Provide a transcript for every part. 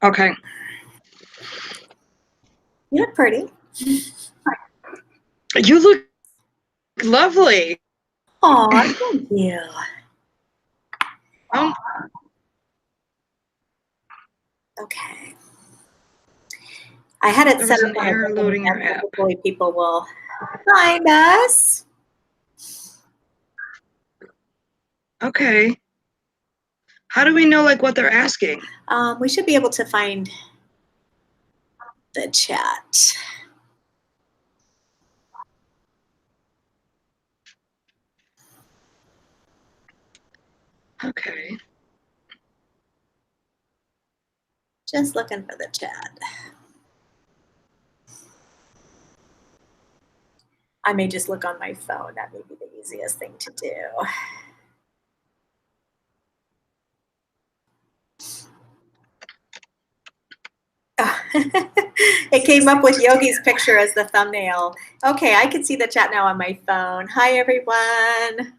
Okay. You look pretty. You look lovely. Aw, thank you. Oh. Okay. I had it There set was up an on error a different loading your event, so app. hopefully people will find us. Okay. How do we know like what they're asking? We should be able to find the chat. Okay. Just looking for the chat. I may just look on my phone. That may be the easiest thing to do. It came up with Yogi's picture as the thumbnail. Okay, I can see the chat now on my phone. Hi, everyone.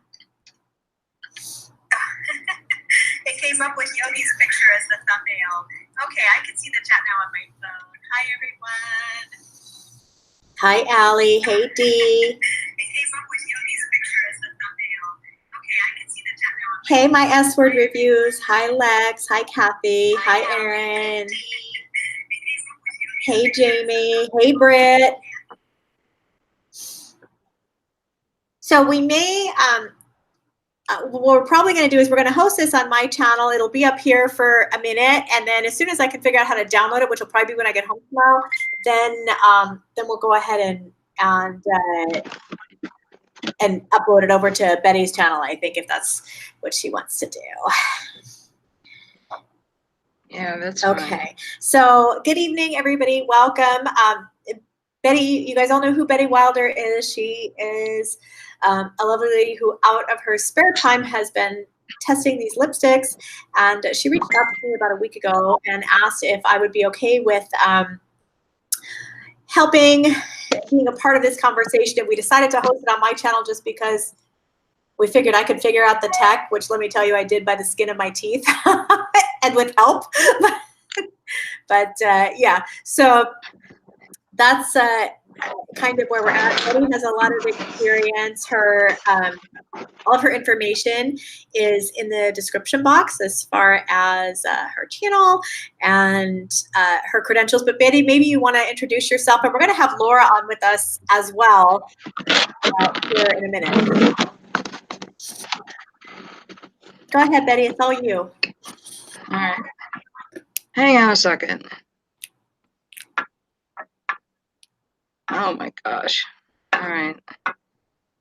It came up with Yogi's picture as the thumbnail. Okay, I can see the chat now on my phone. Hi, everyone. Hi, Allie. Hey, Dee. It came up with Yogi's picture as the thumbnail. Okay, I can see the chat now on my phone. Hey, my S-word reviews. Hi, Lex. Hi, Kathy. Hi, Erin. Hey, Jamie. Hey, Britt. So we may, what we're probably going to do is we're going to host this on my channel. It'll be up here for a minute, and then as soon as I can figure out how to download it, which will probably be when I get home tomorrow, then we'll go ahead and upload it over to Betty's channel, I think, if that's what she wants to do. Yeah, that's okay. fine. So good evening, everybody. Welcome. Betty, you guys all know who Betty Wilder is. She is a lovely lady who, out of her spare time, has been testing these lipsticks. And she reached out to me about a week ago and asked if I would be okay with helping, being a part of this conversation. And we decided to host it on my channel just because we figured I could figure out the tech, which, let me tell you, I did by the skin of my teeth and with help. But yeah, so that's kind of where we're at. Betty has a lot of experience. All of her information is in the description box as far as her channel and her credentials. But Betty, maybe you want to introduce yourself, and we're going to have Laura on with us as well here in a minute. Go ahead, Betty. It's all you. All right. Hang on a second. Oh my gosh. All right.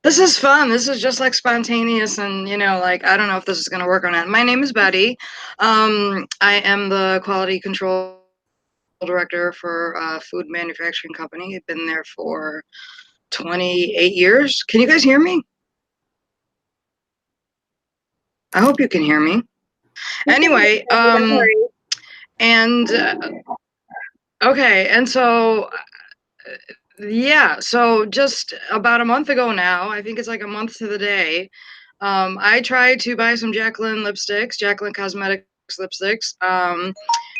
This is fun. This is just like spontaneous, and like, I don't know if this is going to work or not. My name is Betty. I am the quality control director for a food manufacturing company. I've been there for 28 years. Can you guys hear me? I hope you can hear me. Anyway, and okay, and so yeah, so just about a month ago now, I think it's like a month to the day, I tried to buy some Jaclyn lipsticks, Jaclyn Cosmetics lipsticks,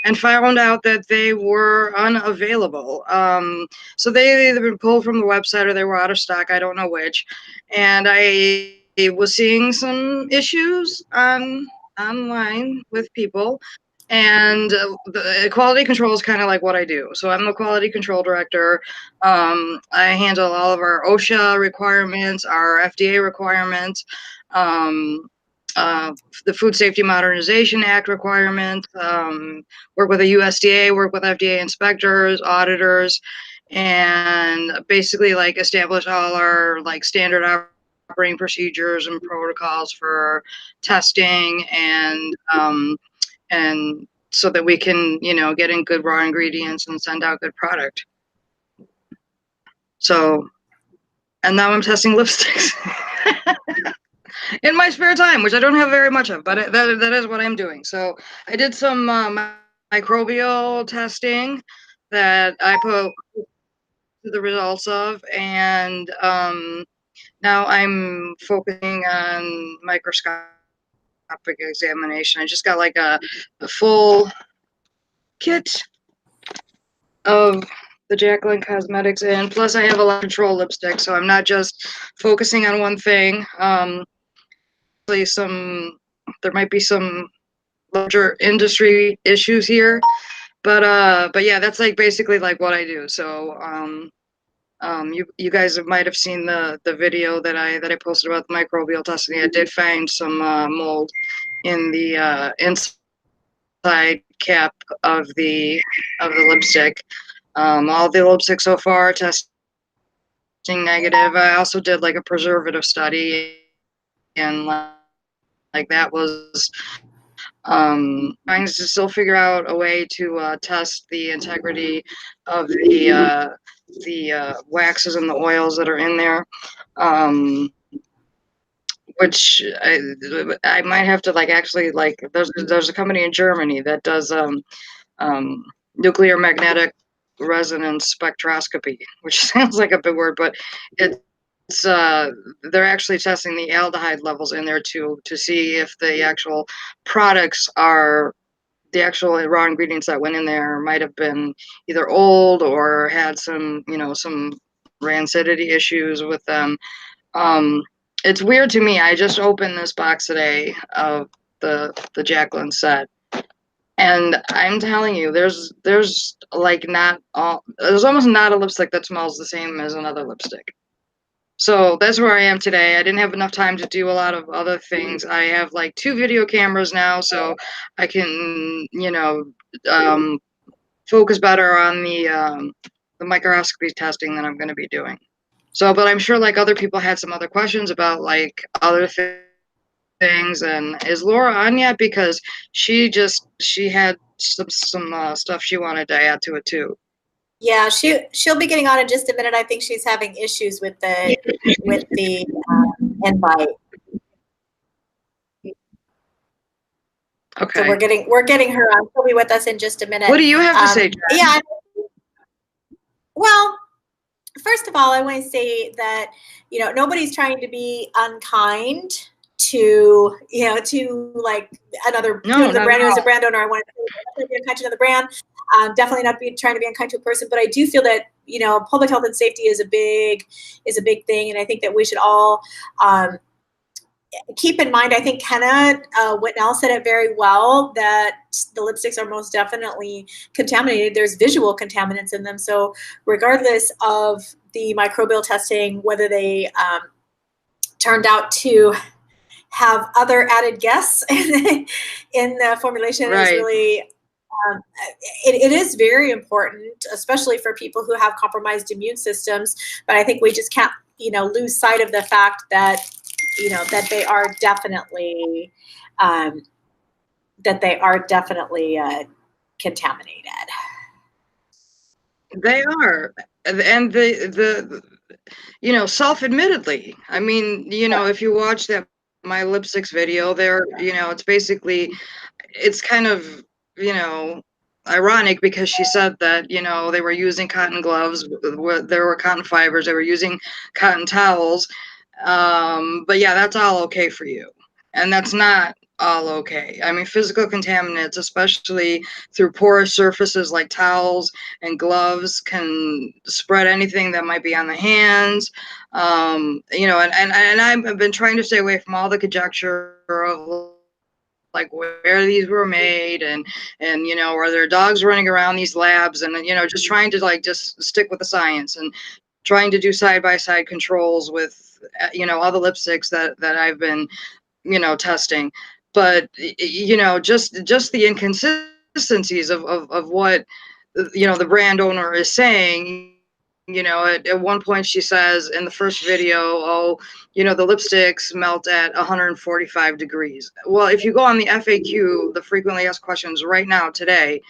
and found out that they were unavailable. So they had either been pulled from the website or they were out of stock, I don't know which. And I was seeing some issues online with people. And the quality control is kind of like what I do. So I'm the quality control director. I handle all of our OSHA requirements, our FDA requirements, the Food Safety Modernization Act requirements, work with the USDA, work with FDA inspectors, auditors, and basically like establish all our like standard operating procedures and protocols for testing and so that we can, get in good raw ingredients and send out good product. So, and now I'm testing lipsticks in my spare time, which I don't have very much of, but that is what I'm doing. So I did some microbial testing that I put the results of, and now I'm focusing on microscopic examination. I just got like a full kit of the Jaclyn Cosmetics, and plus I have a lot of control lipstick, so I'm not just focusing on one thing. There might be some larger industry issues here, but yeah, that's like basically like what I do. So you guys might have seen the video that I posted about the microbial testing. I did find some mold in the inside cap of the lipstick. All the lipstick so far testing negative. I also did like a preservative study, and like that was trying to still figure out a way to test the integrity of the waxes and the oils that are in there. Which I might have to like actually like there's a company in Germany that does nuclear magnetic resonance spectroscopy, which sounds like a big word, but it's they're actually testing the aldehyde levels in there to see if the actual products are the actual raw ingredients that went in there might have been either old or had some some rancidity issues with them. It's weird to me. I just opened this box today of the Jaclyn set, and I'm telling you, there's like there's almost not a lipstick that smells the same as another lipstick. So that's where I am today. I didn't have enough time to do a lot of other things. I have like 2 video cameras now, so I can focus better on the microscopy testing that I'm going to be doing. So, but I'm sure like other people had some other questions about like other things. And is Laura on yet? Because she had some stuff she wanted to add to it too. Yeah, she'll be getting on in just a minute. I think she's having issues with the invite. Okay. So we're getting her on. She'll be with us in just a minute. What do you have to say, Jen? Yeah. Well, first of all, I want to say that nobody's trying to be unkind to like another the brand new as a brand owner. I want to be unkind to another brand. Definitely not trying to be unkind to a person, but I do feel that public health and safety is a big thing, and I think that we should all keep in mind. I think Kenna Whitnell said it very well, that the lipsticks are most definitely contaminated. There's visual contaminants in them, so regardless of the microbial testing, whether they turned out to have other added guests in the formulation, right, is really it is very important, especially for people who have compromised immune systems. But I think we just can't lose sight of the fact that that they are definitely contaminated. They are, and the self-admittedly. I mean, if you watch that my lipsticks video, there, it's basically, it's kind of, ironic because she said that, they were using cotton gloves, there were cotton fibers, they were using cotton towels. But yeah, that's all okay for you. And that's not all okay. I mean, physical contaminants, especially through porous surfaces like towels and gloves, can spread anything that might be on the hands. And I've been trying to stay away from all the conjecture of like where these were made and are there dogs running around these labs, and just trying to like just stick with the science and trying to do side-by-side controls with all the lipsticks that I've been testing. But just the inconsistencies of what the brand owner is saying. At one point she says in the first video, oh, the lipsticks melt at 145 degrees. Well, if you go on the FAQ, the frequently asked questions right now today,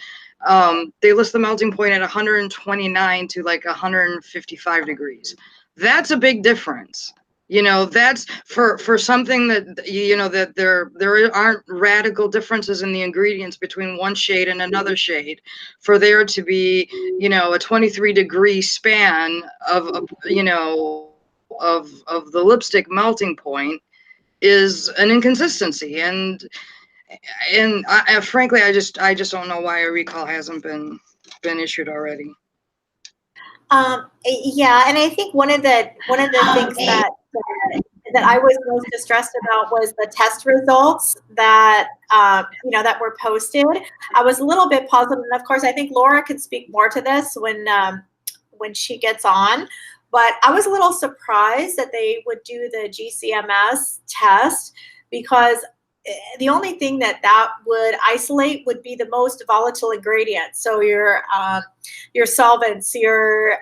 they list the melting point at 129 to like 155 degrees. That's a big difference. That's for something that that there aren't radical differences in the ingredients between one shade and another shade, for there to be a 23-degree span of of the lipstick melting point is an inconsistency. And And frankly, I just don't know why a recall hasn't been issued already. Yeah, and I think one of the things that I was most distressed about was the test results that that were posted. I was a little bit puzzled, and of course, I think Laura could speak more to this when she gets on. But I was a little surprised that they would do the GCMS test, because the only thing that would isolate would be the most volatile ingredients. So your solvents, your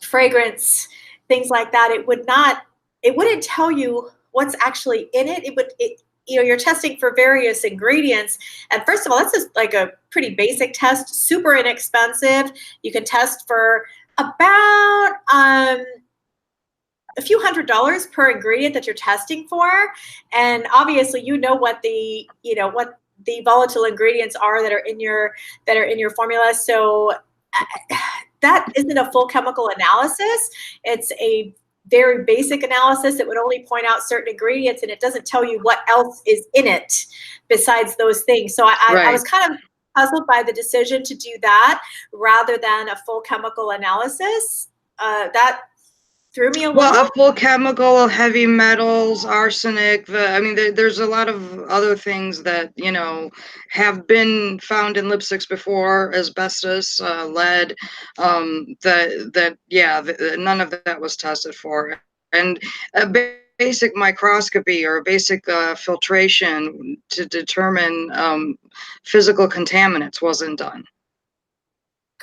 fragrance, things like that. It wouldn't tell you what's actually in it. You're testing for various ingredients. And first of all, that's just like a pretty basic test, super inexpensive. You can test for about a few $100s per ingredient that you're testing for. And obviously, what the volatile ingredients are that are in your formula. So that isn't a full chemical analysis. It's a very basic analysis. It would only point out certain ingredients, and it doesn't tell you what else is in it besides those things. So I was kind of puzzled by the decision to do that rather than a full chemical analysis. That threw me a little. Well, a full chemical, heavy metals, arsenic. There's a lot of other things that have been found in lipsticks before, asbestos, lead. None of that was tested for, and a basic microscopy or basic filtration to determine physical contaminants wasn't done.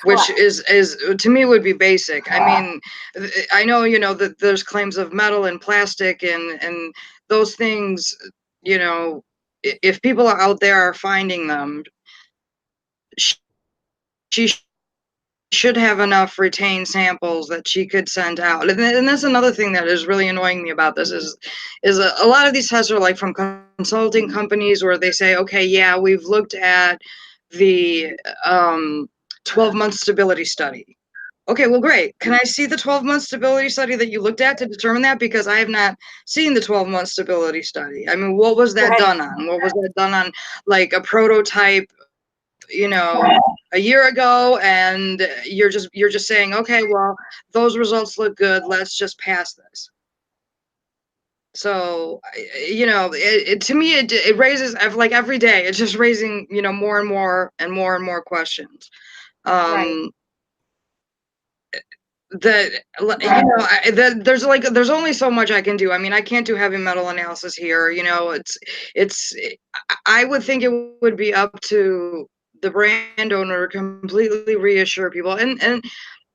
Which is to me would be basic. I mean, I know that there's claims of metal and plastic and those things. If people are out there are finding them, she should have enough retained samples that she could send out. And that's another thing that is really annoying me about this is a lot of these tests are like from consulting companies where they say, okay, yeah, we've looked at the 12-month stability study. Okay, well, great. Can I see the 12-month stability study that you looked at to determine that? Because I have not seen the 12-month stability study. I mean, what was that done on? What was that done on? Like a prototype, a year ago, and you're just saying, okay, well, those results look good. Let's just pass this. So, to me, it raises, like every day, it's just raising, more and more and more and more questions. There's only so much I can do. I mean, I can't do heavy metal analysis here. I would think it would be up to the brand owner to completely reassure people, and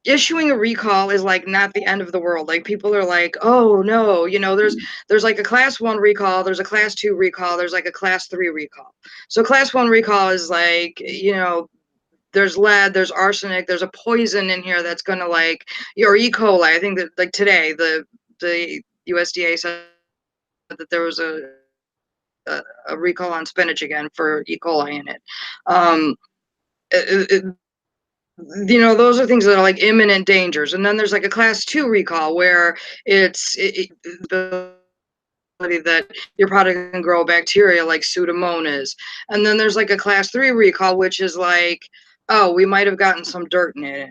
issuing a recall is like not the end of the world. Like people are like, oh no, there's like a class 1 recall, there's a class 2 recall, there's like a class 3 recall. So class 1 recall is like, there's lead, there's arsenic, there's a poison in here that's gonna or E. coli. I think that like today the USDA said that there was a recall on spinach again for E. coli in it. Those are things that are like imminent dangers. And then there's like a class 2 recall where it's that your product can grow bacteria like Pseudomonas. And then there's like a class 3 recall, which is like, oh, we might have gotten some dirt in it.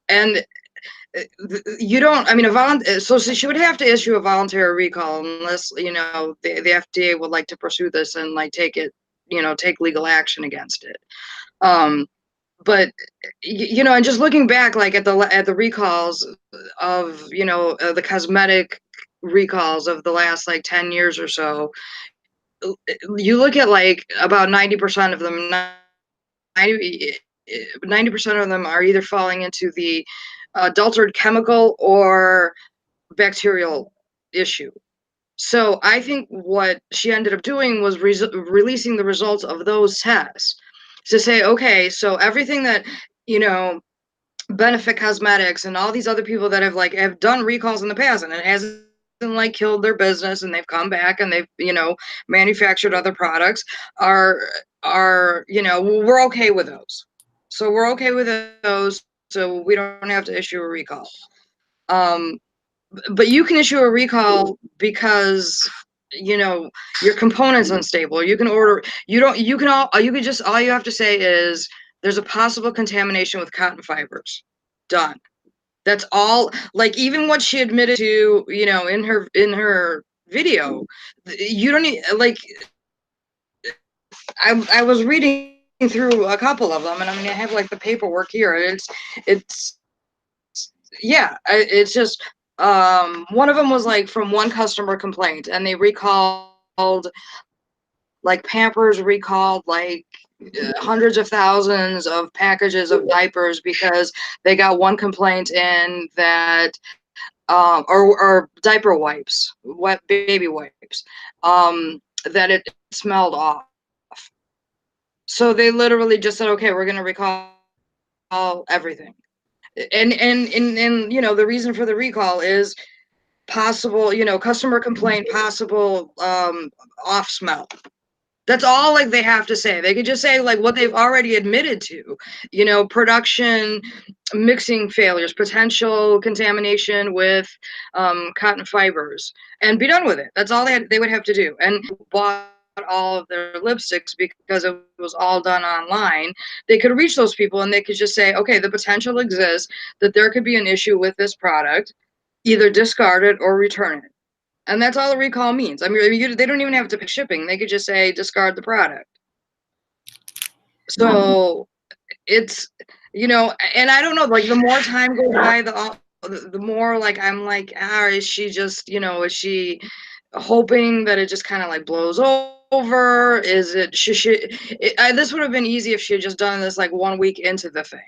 And you don't, I mean, so she would have to issue a voluntary recall unless, the FDA would like to pursue this and like take legal action against it. But and just looking back, like at the recalls of, the cosmetic recalls of the last like 10 years or so, you look at like about 90% of them, 90% of them are either falling into the adulterated chemical or bacterial issue. So I think what she ended up doing was releasing the results of those tests to say, okay, so everything that, Benefit Cosmetics and all these other people that have done recalls in the past and it hasn't like killed their business and they've come back and they've, manufactured other products are, we're okay with those. So we're okay with those. So we don't have to issue a recall. But you can issue a recall because you know, your component's unstable. You can order, you have to say is there's a possible contamination with cotton fibers. Done. That's all. Like, even what she admitted to, you know, in her video, you don't need, like, I was reading through a couple of them, and I mean, I have like the paperwork here. It's yeah, it's just one of them was like from one customer complaint, and they recalled, like, Pampers recalled like hundreds of thousands of packages of diapers because they got one complaint in that or diaper wipes, wet baby wipes, that it smelled off. So they literally just said, okay, we're going to recall everything. And you know, the reason for the recall is possible, you know, customer complaint, possible off smell. That's all, like, they have to say. They could just say like what they've already admitted to, you know, production mixing failures, potential contamination with cotton fibers, and be done with it. That's all they would have to do. And bought all of their lipsticks because it was all done online. They could reach those people and they could just say, okay, the potential exists that there could be an issue with this product, either discard it or return it. And that's all a recall means. I mean, they don't even have to pick shipping. They could just say discard the product. So it's, you know, and I don't know, like, the more time goes by, the more, like, I'm like, is she just, you know, is she hoping that it just kind of like blows over? Is it, this would have been easy if she had just done this like 1 week into the thing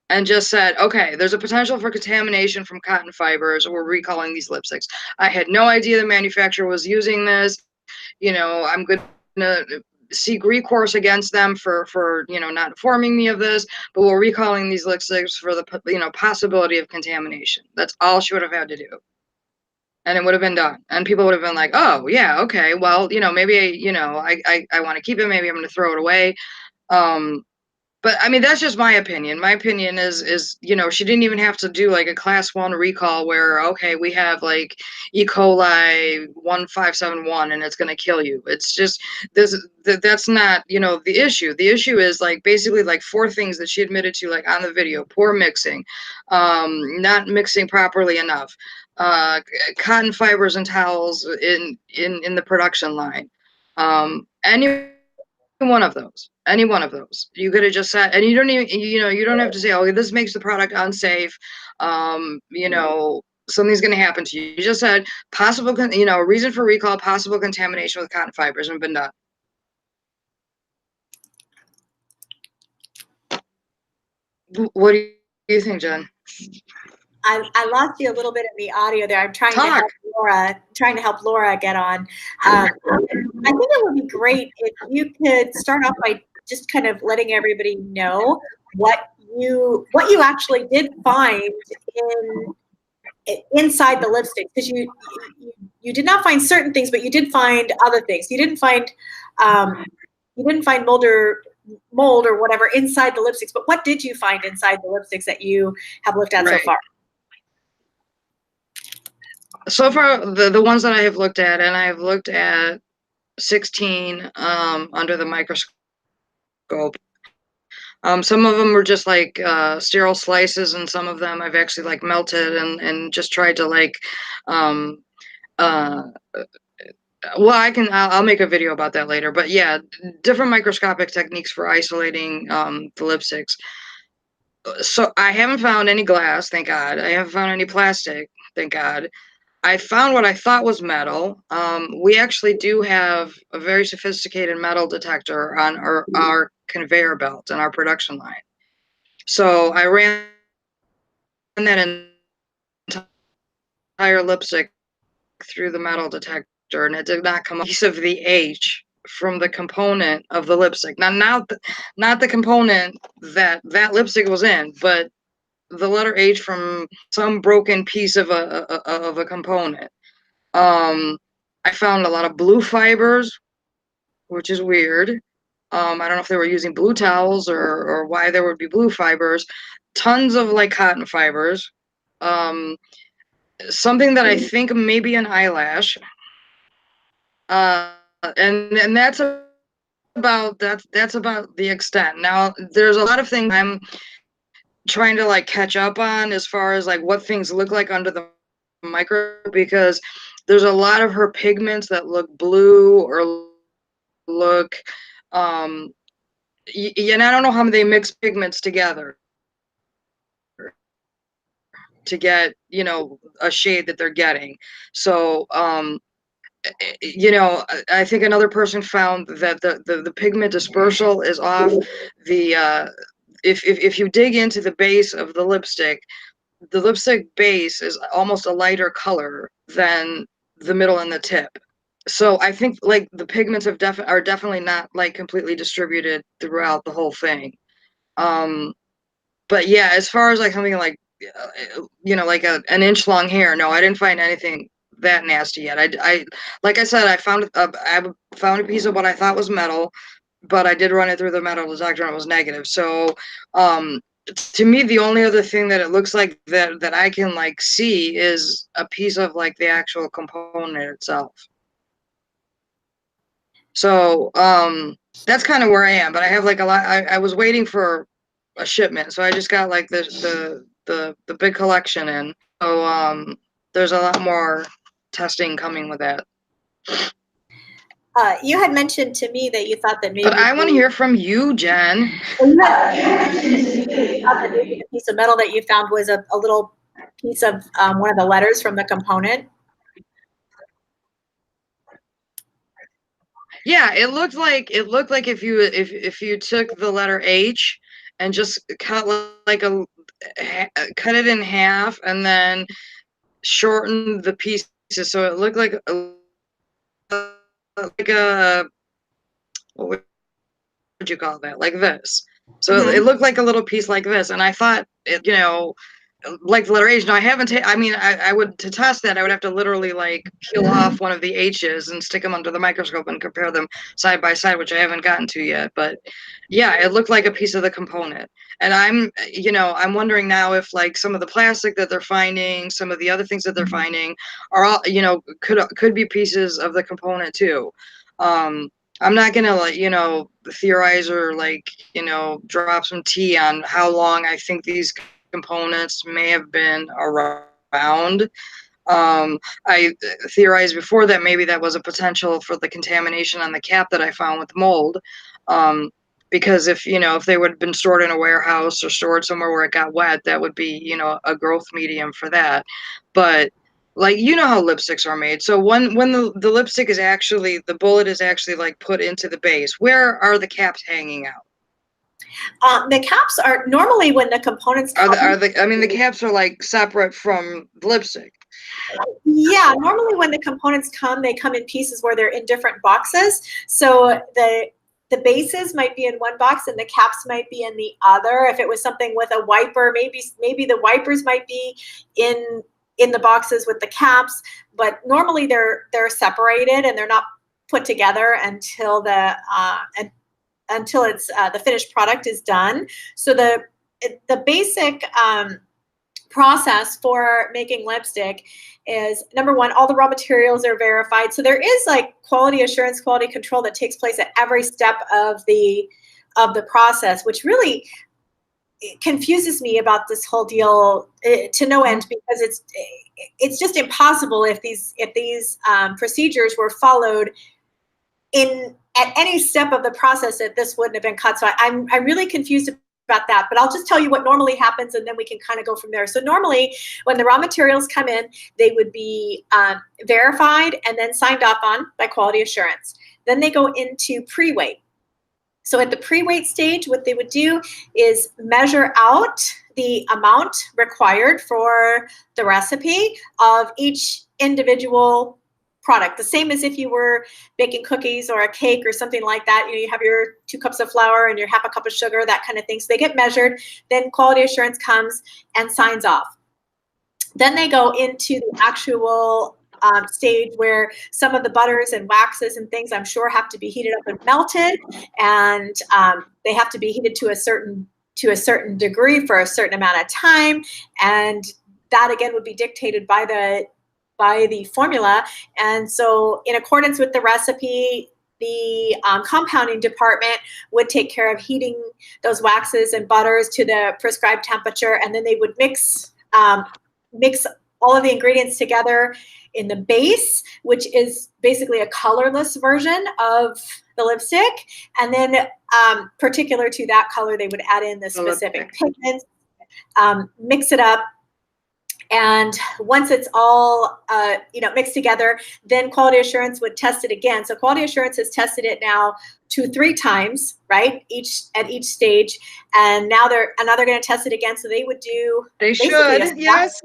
and just said, okay, there's a potential for contamination from cotton fibers. We're recalling these lipsticks. I had no idea the manufacturer was using this. You know, I'm going to seek recourse against them for, you know, not informing me of this, but we're recalling these lipsticks for the, you know, possibility of contamination. That's all she would have had to do. And it would have been done. And people would have been like, oh, yeah, okay, well, you know, maybe, you know, I want to keep it. Maybe I'm going to throw it away. But I mean, that's just my opinion. My opinion is, you know, she didn't even have to do like a class 1 recall where, okay, we have like E. coli 1571 and it's going to kill you. It's just that's not, you know, the issue. The issue is like basically like 4 things that she admitted to, like on the video: poor mixing, not mixing properly enough, cotton fibers and towels in the production line. Any one of those, you could have just said, and you don't even, you know, you don't have to say, oh, this makes the product unsafe, you know, something's going to happen to you. You just said possible, you know, reason for recall, possible contamination with cotton fibers, and been done. What do you think, Jen? I lost you a little bit in the audio there. I'm trying to help Laura get on. I think it would be great if you could start off by just kind of letting everybody know what you actually did find inside the lipstick, because you did not find certain things, but you did find other things. You didn't find mold or whatever inside the lipsticks, but what did you find inside the lipsticks that you have looked at so far? So far, the ones that I have looked at, and I've looked at 16 under the microscope. Some of them were just like sterile slices, and some of them I've actually like melted and just tried to like well, I'll make a video about that later. But yeah, different microscopic techniques for isolating the lipsticks. So I haven't found any glass, thank God. I haven't found any plastic, thank God. I found what I thought was metal. We actually do have a very sophisticated metal detector on our conveyor belt in our production line. So I ran that entire lipstick through the metal detector, and it did not come up a piece of the H from the component of the lipstick. Now, not the component that lipstick was in, but the letter H from some broken piece of a component. I found a lot of blue fibers, which is weird. I don't know if they were using blue towels or why there would be blue fibers. Tons of like cotton fibers. Something that I think may be an eyelash. And that's about the extent. Now, there's a lot of things I'm trying to like catch up on as far as like what things look like under the microscope, because there's a lot of her pigments that look blue or look and I don't know how they mix pigments together to get, you know, a shade that they're getting. So you know, I think another person found that the pigment dispersal is off. The if you dig into the base of the lipstick base is almost a lighter color than the middle and the tip. So I think like the pigments are definitely not like completely distributed throughout the whole thing. Um, but yeah, as far as like something like you know, like an inch long hair, no, I didn't find anything that nasty yet. I like I said, I found a piece of what I thought was metal, but I did run it through the metal detector and it was negative. So to me, the only other thing that it looks like that I can like see is a piece of like the actual component itself. So that's kind of where I am, but I have like a lot. I was waiting for a shipment, so I just got like the big collection in. So there's a lot more testing coming with that. You had mentioned to me that you thought that maybe. But I want to hear from you, Jen. Well, you thought that maybe the piece of metal that you found was a little piece of one of the letters from the component. Yeah, it looked like if you took the letter H and just cut cut it in half and then shortened the pieces so it looked like a what would you call that? Like this. So it looked like a little piece like this, and I thought it, you know, like the letter H. Now I haven't. I mean, I would to test that. I would have to literally like peel off one of the H's and stick them under the microscope and compare them side by side, which I haven't gotten to yet. But yeah, it looked like a piece of the component. And I'm wondering now if like some of the plastic that they're finding, some of the other things that they're finding, are all could be pieces of the component too. I'm not gonna like theorize or like drop some tea on how long I think these components may have been around. I theorized before that maybe that was a potential for the contamination on the cap that I found with mold. Because if they would have been stored in a warehouse or stored somewhere where it got wet, that would be a growth medium for that. But like how lipsticks are made. So when the lipstick is actually the bullet is actually like put into the base, where are the caps hanging out? The caps are normally when the components come. The caps are like separate from the lipstick. Yeah, normally when the components come, they come in pieces where they're in different boxes. So the bases might be in one box and the caps might be in the other. If it was something with a wiper, maybe the wipers might be in the boxes with the caps, but normally they're separated and they're not put together until it's the finished product is done. So the basic process for making lipstick is, number one, all the raw materials are verified. So there is like quality assurance, quality control that takes place at every step of the process, which really confuses me about this whole deal to no end, because it's just impossible if these procedures were followed at any step of the process that this wouldn't have been cut. So I'm really confused about that, but I'll just tell you what normally happens and then we can kind of go from there. So normally when the raw materials come in, they would be verified and then signed off on by quality assurance. Then they go into pre-weight. So at the pre-weight stage, what they would do is measure out the amount required for the recipe of each individual product, the same as if you were baking cookies or a cake or something like that. You have your 2 cups of flour and your half a cup of sugar, that kind of thing. So they get measured, then quality assurance comes and signs off. Then they go into the actual stage where some of the butters and waxes and things, I'm sure, have to be heated up and melted, and they have to be heated to a certain degree for a certain amount of time, and that again would be dictated by the formula. And so in accordance with the recipe, the compounding department would take care of heating those waxes and butters to the prescribed temperature, and then they would mix all of the ingredients together in the base, which is basically a colorless version of the lipstick. And then particular to that color, they would add in the specific pigments, mix it up. And once it's all mixed together, then quality assurance would test it again. So quality assurance has tested it now 2-3 times, right? At each stage, and now they're going to test it again. So they would do. They should, yes.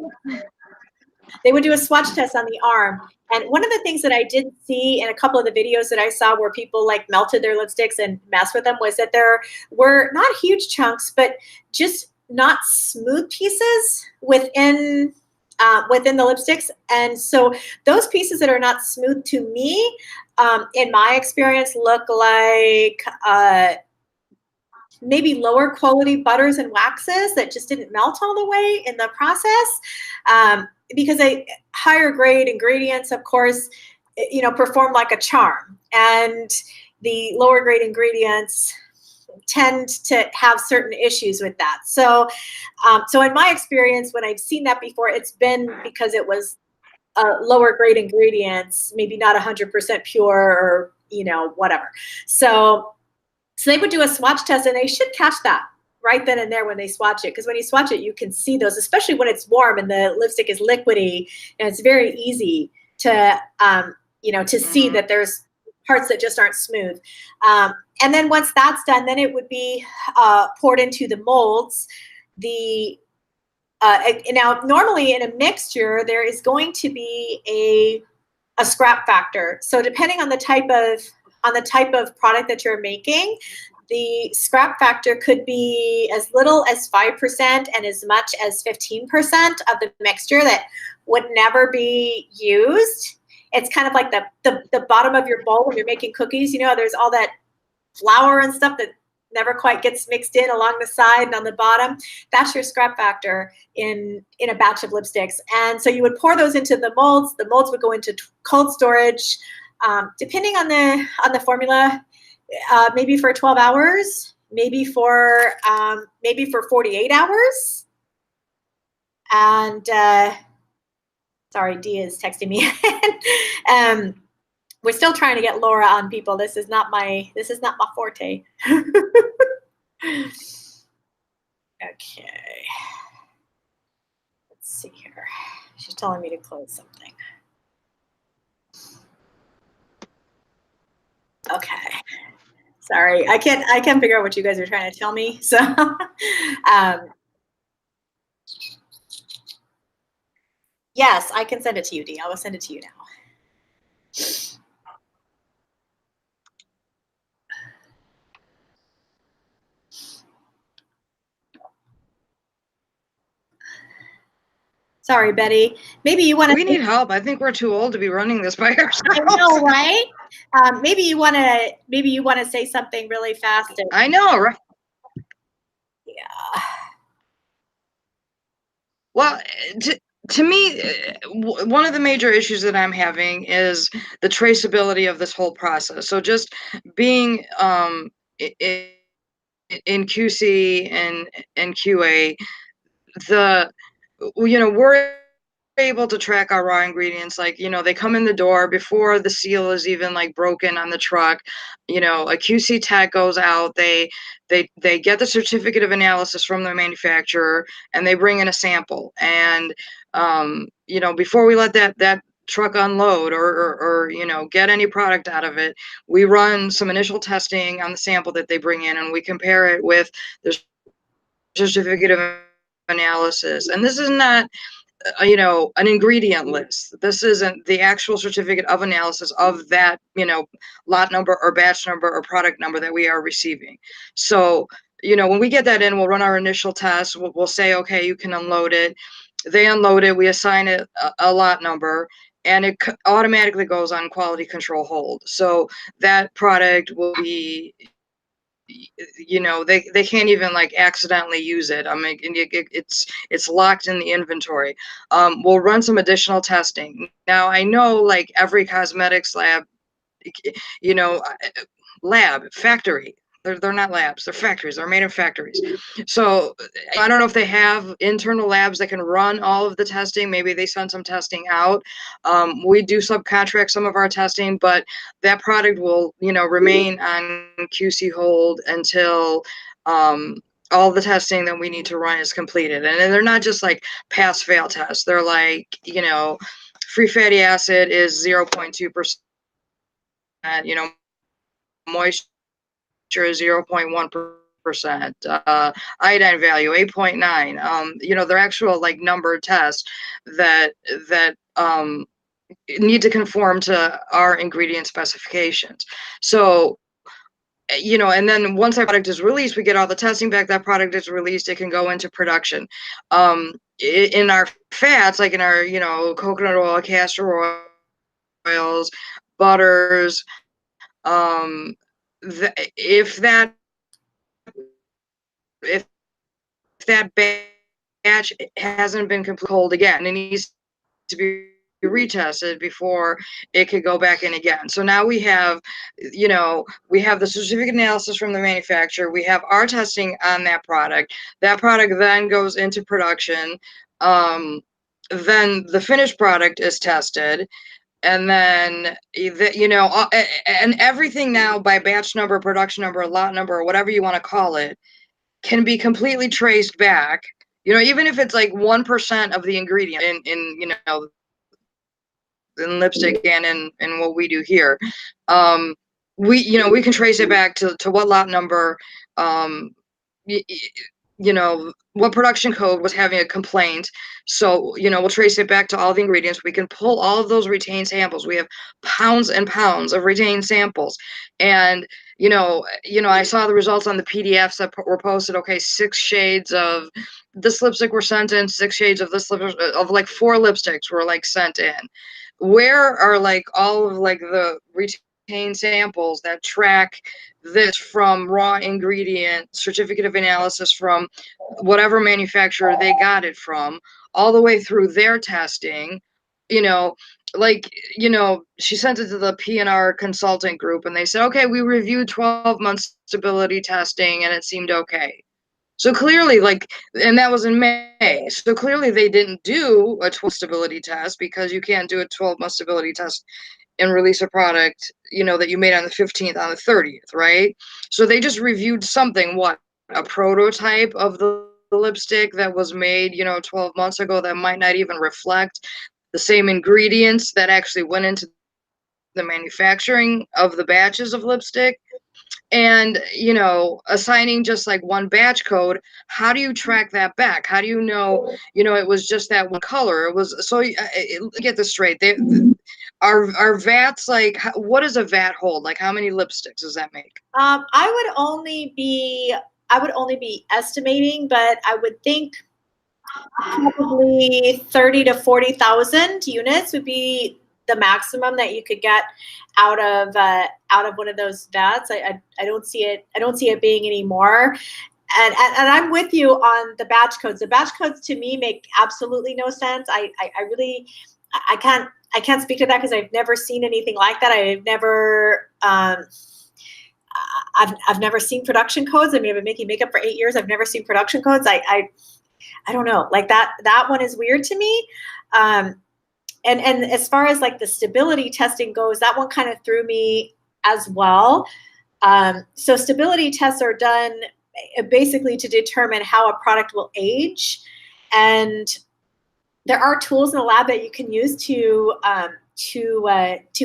They would do a swatch test on the arm. And one of the things that I did see in a couple of the videos that I saw where people like melted their lipsticks and messed with them was that there were not huge chunks, but just not smooth pieces within the lipsticks. And so those pieces that are not smooth, to me, in my experience, look like maybe lower quality butters and waxes that just didn't melt all the way in the process. Because higher grade ingredients, of course, perform like a charm, and the lower grade ingredients tend to have certain issues with that. So in my experience, when I've seen that before, it's been because it was lower grade ingredients, maybe not 100% pure, or whatever. So they would do a swatch test, and they should catch that right then and there when they swatch it, because when you swatch it, you can see those, especially when it's warm and the lipstick is liquidy, and it's very easy to see that there's parts that just aren't smooth. And then once that's done, then it would be poured into the molds. Now, normally in a mixture, there is going to be a scrap factor. So depending on the type of product that you're making, the scrap factor could be as little as 5% and as much as 15% of the mixture that would never be used. It's kind of like the bottom of your bowl when you're making cookies. There's all that flour and stuff that never quite gets mixed in along the side and on the bottom. That's your scrap factor in a batch of lipsticks. And so you would pour those into the molds. The molds would go into cold storage, depending on the formula, maybe for 12 hours, maybe for 48 hours. And sorry, Dia is texting me. We're still trying to get Laura on, people. This is not my forte. Okay. Let's see here. She's telling me to close something. Okay. Sorry, I can't figure out what you guys are trying to tell me. So yes, I can send it to you, Dee. I will send it to you now. Sorry, Betty. Maybe you want to. We need help. I think we're too old to be running this by ourselves. I know, right? Maybe you want to say something really fast. I know, right? Yeah. Well, to me, one of the major issues that I'm having is the traceability of this whole process. So just being in QC and QA, we're able to track our raw ingredients. Like, they come in the door before the seal is even like broken on the truck. A QC tech goes out, they get the certificate of analysis from the manufacturer, and they bring in a sample. And before we let that truck unload or get any product out of it, we run some initial testing on the sample that they bring in, and we compare it with the certificate of analysis. And this is not an ingredient list. This isn't the actual certificate of analysis of that, lot number or batch number or product number that we are receiving. So, when we get that in, we'll run our initial test. We'll say, okay, you can unload it. They unload it. We assign it a lot number, and it automatically goes on quality control hold. So that product will be you know, they can't even like accidentally use it. I mean, it's locked in the inventory. We'll run some additional testing. Now I know like every cosmetics lab, you know, factory. They're not labs, they're factories. They're made in factories. So I don't know if they have internal labs that can run all of the testing. Maybe they send some testing out. We do subcontract some of our testing, but that product will, you know, remain on QC hold until all the testing that we need to run is completed. And they're not just like pass fail tests. They're like, you know, free fatty acid is 0.2%, you know, moisture is 0.1%, iodine value 8.9. You know, they're actual like numbered tests that need to conform to our ingredient specifications. So, you know, and then once that product is released, we get all the testing back. That product is released, it can go into production. In our fats, like in our, you know, coconut oil, castor oils, butters, if that if that batch hasn't been completely cold again, it needs to be retested before it could go back in again. So now we have, you know, we have the certificate analysis from the manufacturer. We have our testing on that product. That product then goes into production. Then the finished product is tested. And then, you know, and everything now by batch number, production number, lot number, or whatever you want to call it, can be completely traced back. You know, even if it's like 1% of the ingredient in you know, in lipstick and in what we do here, we, you know, we can trace it back to what lot number, you know, what production code was having a complaint. So, you know, we'll trace it back to all the ingredients. We can pull all of those retained samples. We have pounds and pounds of retained samples. And, you know, I saw the results on the PDFs that were posted. Okay, 6 shades of this lipstick were sent in, 6 shades of this lipstick, of like 4 lipsticks were like sent in. Where are like all of like the retained samples that track this from raw ingredient certificate of analysis from whatever manufacturer they got it from, all the way through their testing? You know, like, you know, she sent it to the P&R consultant group and they said, okay, we reviewed 12 months stability testing and it seemed okay. So clearly, like, and that was in May. So clearly they didn't do a 12 stability test, because you can't do a 12-month stability test and release a product, you know, that you made on the 15th on the 30th, right? So they just reviewed something, what, a prototype of the lipstick that was made, you know, 12 months ago, that might not even reflect the same ingredients that actually went into the manufacturing of the batches of lipstick. And, you know, assigning just like one batch code, how do you track that back? How do you know, you know, it was just that one color? It was, so get this straight. Are vats, like, what does a vat hold? Like, how many lipsticks does that make? I would only be estimating, but I would think probably 30 to 40,000 units would be the maximum that you could get out of one of those vats. I don't see it being any more. And I'm with you on the batch codes. The batch codes to me make absolutely no sense. I really can't speak to that because I've never seen anything like that. I've never seen production codes. I mean, I've been making makeup for 8 years. I've never seen production codes. I don't know, like that one is weird to me. And as far as like the stability testing goes, that one kind of threw me as well. So stability tests are done basically to determine how a product will age. And there are tools in the lab that you can use to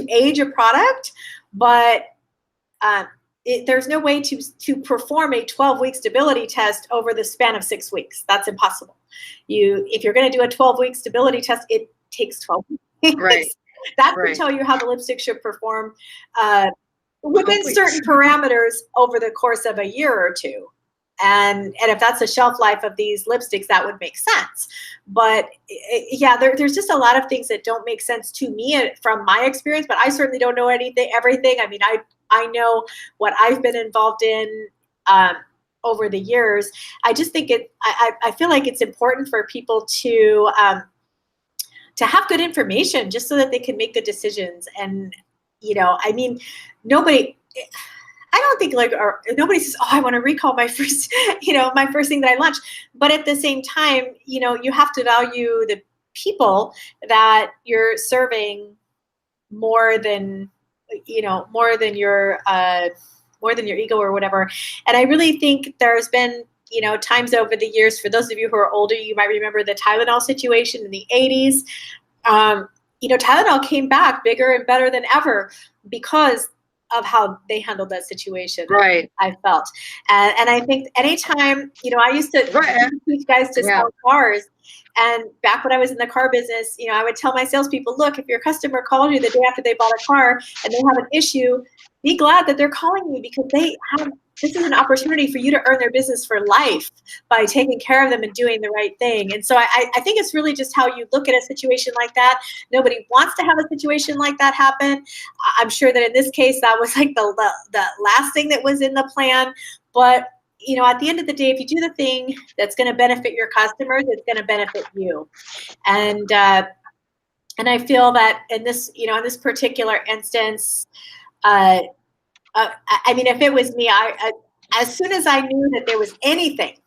age a product, but there's no way to perform a 12-week stability test over the span of 6 weeks. That's impossible. If you're going to do a 12-week stability test, it takes 12 weeks. Right. That would tell you how the lipstick should perform within certain parameters over the course of a year or two. And if that's the shelf life of these lipsticks, that would make sense. But yeah, there's just a lot of things that don't make sense to me from my experience, but I certainly don't know everything. I mean, I know what I've been involved in over the years. I just think I feel like it's important for people to have good information just so that they can make good decisions. And, I mean, I don't think nobody says, oh, I want to recall my first, my first thing that I launched. But at the same time, you have to value the people that you're serving more than your ego or whatever. And I really think there's been, times over the years, for those of you who are older, you might remember the Tylenol situation in the 80s. Tylenol came back bigger and better than ever because of how they handled that situation. Right. I felt. And I think anytime, I used to teach guys to sell cars. And back when I was in the car business, I would tell my salespeople, look, if your customer calls you the day after they bought a car and they have an issue, be glad that they're calling you, because this is an opportunity for you to earn their business for life by taking care of them and doing the right thing. And so I think it's really just how you look at a situation like that. Nobody wants to have a situation like that happen. I'm sure that in this case, that was like the last thing that was in the plan. But at the end of the day, if you do the thing that's going to benefit your customers, it's going to benefit you. And I feel that in this particular instance, I mean, if it was me, I as soon as I knew that there was anything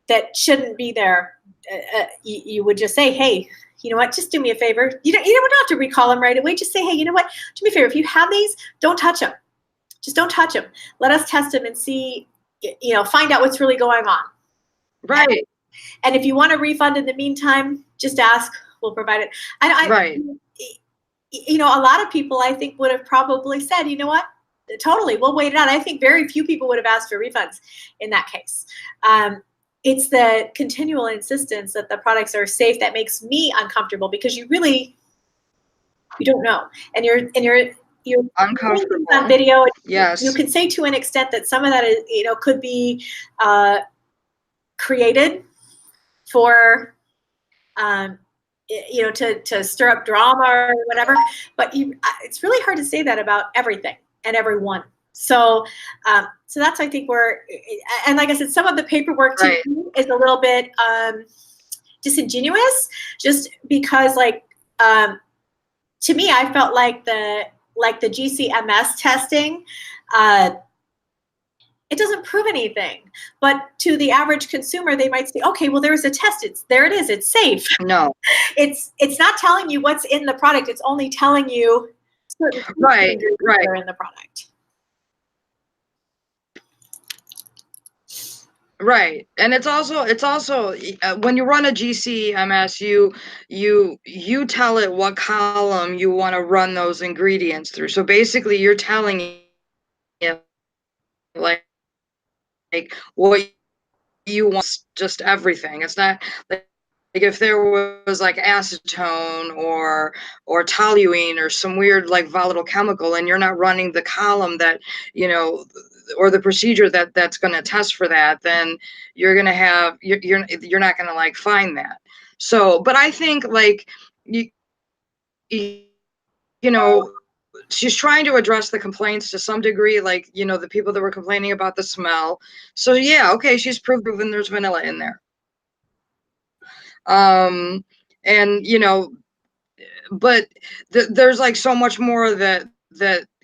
that shouldn't be there, you would just say, hey, you know what, just do me a favor. You don't have to recall them right away. Just say, hey, you know what, do me a favor. If you have these, don't touch them. Just don't touch them. Let us test them and see, find out what's really going on. Right. And if you want a refund in the meantime, just ask. We'll provide it. Right. A lot of people, I think, would have probably said, you know what, totally, we'll wait it out. I think very few people would have asked for refunds in that case. It's the continual insistence that the products are safe that makes me uncomfortable, because you don't know. And you're uncomfortable on video. Yes. You can say to an extent that some of that is, could be created for, to stir up drama or whatever. But it's really hard to say that about everything and everyone. So that's, I think, and like I said, some of the paperwork to me is a little bit disingenuous, just because, to me, I felt like the GCMS testing, it doesn't prove anything. But to the average consumer, they might say, okay, well, there's a test. There it is. It's safe. No. It's not telling you what's in the product. It's only telling you certain things that are in the product. Right. And it's also when you run a GCMS, you tell it what column you want to run those ingredients through. So basically you're telling it like what you want, just everything. It's not like if there was like acetone or toluene or some weird like volatile chemical, and you're not running the column that, or the procedure that's going to test for that, then you're going to have, you're not going to like find that. So, but I think like, she's trying to address the complaints to some degree, like, the people that were complaining about the smell. So yeah, okay, she's proven there's vanilla in there. And but there's like so much more that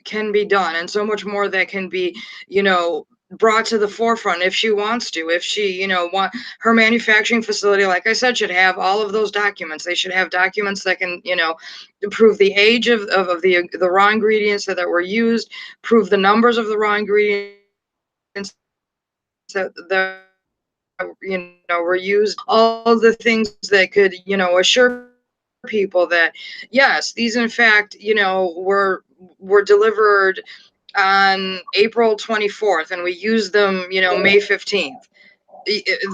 can be done, and so much more that can be, brought to the forefront if she wants to. If she, want her manufacturing facility, like I said, should have all of those documents. They should have documents that can, prove the age of the raw ingredients that were used, prove the numbers of the raw ingredients that were used, all the things that could, assure people that yes, these in fact, were delivered on April 24th, and we used them, May 15th.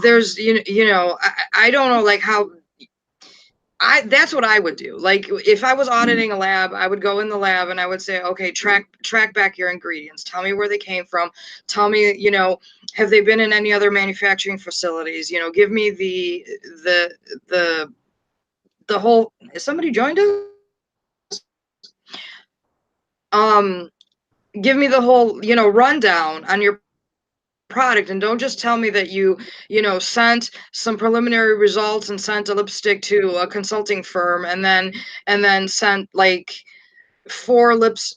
There's, I don't know, like how that's what I would do. Like if I was auditing a lab, I would go in the lab and I would say, okay, track back your ingredients. Tell me where they came from. Tell me, have they been in any other manufacturing facilities? Give me the whole, is somebody joined us? give me the whole, rundown on your product, and don't just tell me that you sent some preliminary results and sent a lipstick to a consulting firm and then sent like 6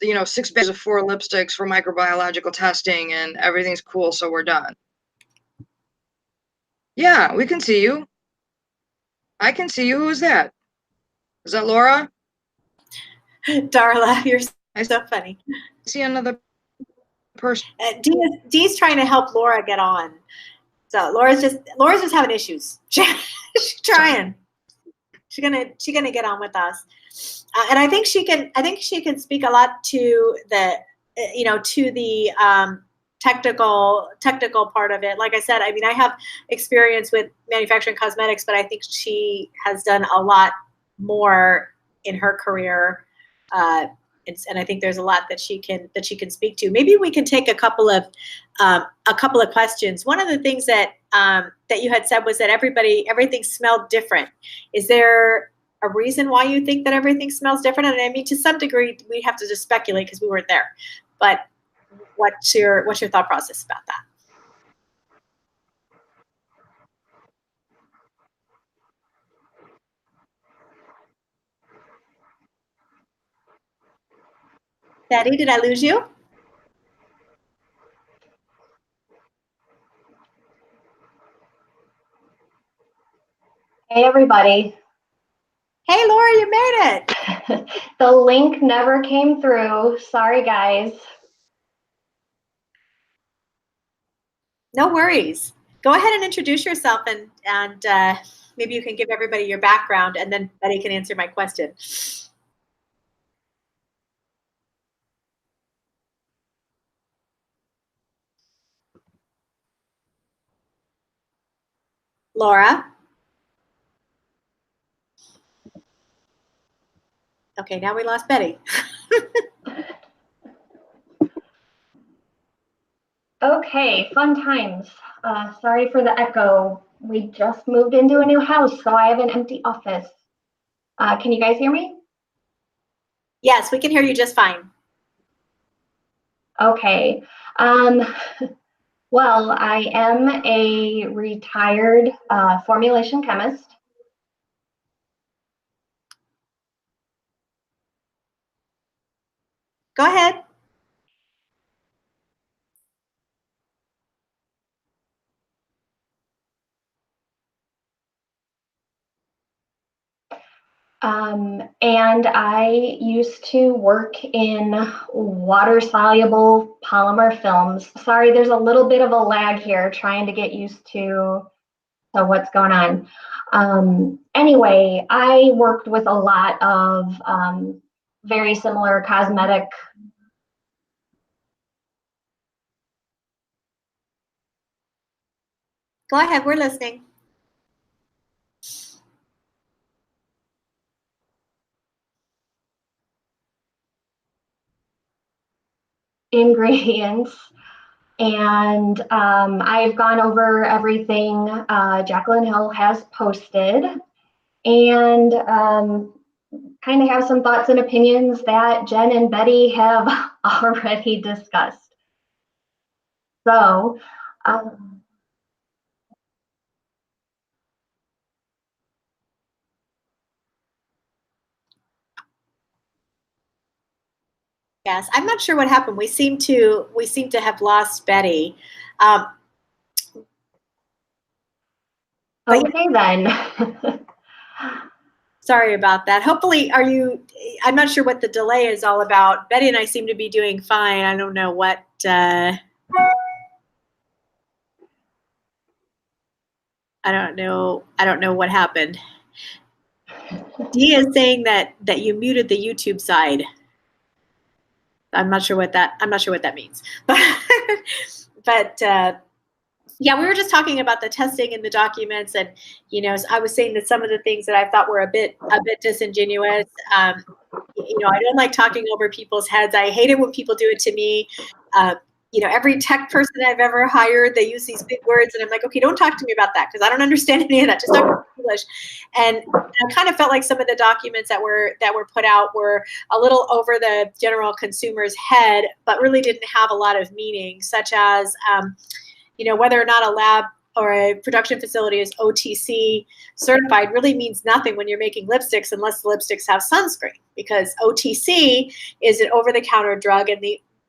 bags of 4 lipsticks for microbiological testing and everything's cool, so we're done. Yeah, we can see you. I can see you. Who is that? Is that Laura? Darla, you're so funny. I see another person. Dee's trying to help Laura get on. So Laura's just having issues. She's trying. She's gonna get on with us, and I think she can speak a lot to the technical part of it. Like I said, I mean, I have experience with manufacturing cosmetics, but I think she has done a lot more in her career. And I think there's a lot that she can speak to. Maybe we can take a couple of questions. One of the things that you had said was that everything smelled different. Is there a reason why you think that everything smells different? And I mean, to some degree, we have to just speculate because we weren't there. But what's your thought process about that? Betty, did I lose you? Hey, everybody. Hey, Laura, you made it. The link never came through. Sorry, guys. No worries. Go ahead and introduce yourself, and maybe you can give everybody your background, and then Betty can answer my question. Laura? Okay, now we lost Betty. Okay, fun times. Sorry for the echo. We just moved into a new house, so I have an empty office. Can you guys hear me? Yes, we can hear you just fine. Okay. Well, I am a retired formulation chemist. Go ahead. And I used to work in water-soluble polymer films. Sorry, there's a little bit of a lag here trying to get used to what's going on. Anyway, I worked with a lot of very similar cosmetic. Go ahead, we're listening. Ingredients. And I've gone over everything Jaclyn Hill has posted, and kind of have some thoughts and opinions that Jen and Betty have already discussed. So, yes, I'm not sure what happened. We seem to have lost Betty. Okay then. Sorry about that. Hopefully, I'm not sure what the delay is all about. Betty and I seem to be doing fine. I don't know what, I don't know what happened. Dee is saying that you muted the YouTube side. I'm not sure what that means. But yeah, we were just talking about the testing and the documents, and I was saying that some of the things that I thought were a bit disingenuous. I don't like talking over people's heads. I hate it when people do it to me. every tech person I've ever hired, they use these big words, and I'm like, okay, don't talk to me about that because I don't understand any of that. Just talk English. And I kind of felt like some of the documents that were put out were a little over the general consumer's head, but really didn't have a lot of meaning, such as, whether or not a lab or a production facility is OTC certified really means nothing when you're making lipsticks unless the lipsticks have sunscreen, because OTC is an over-the-counter drug, and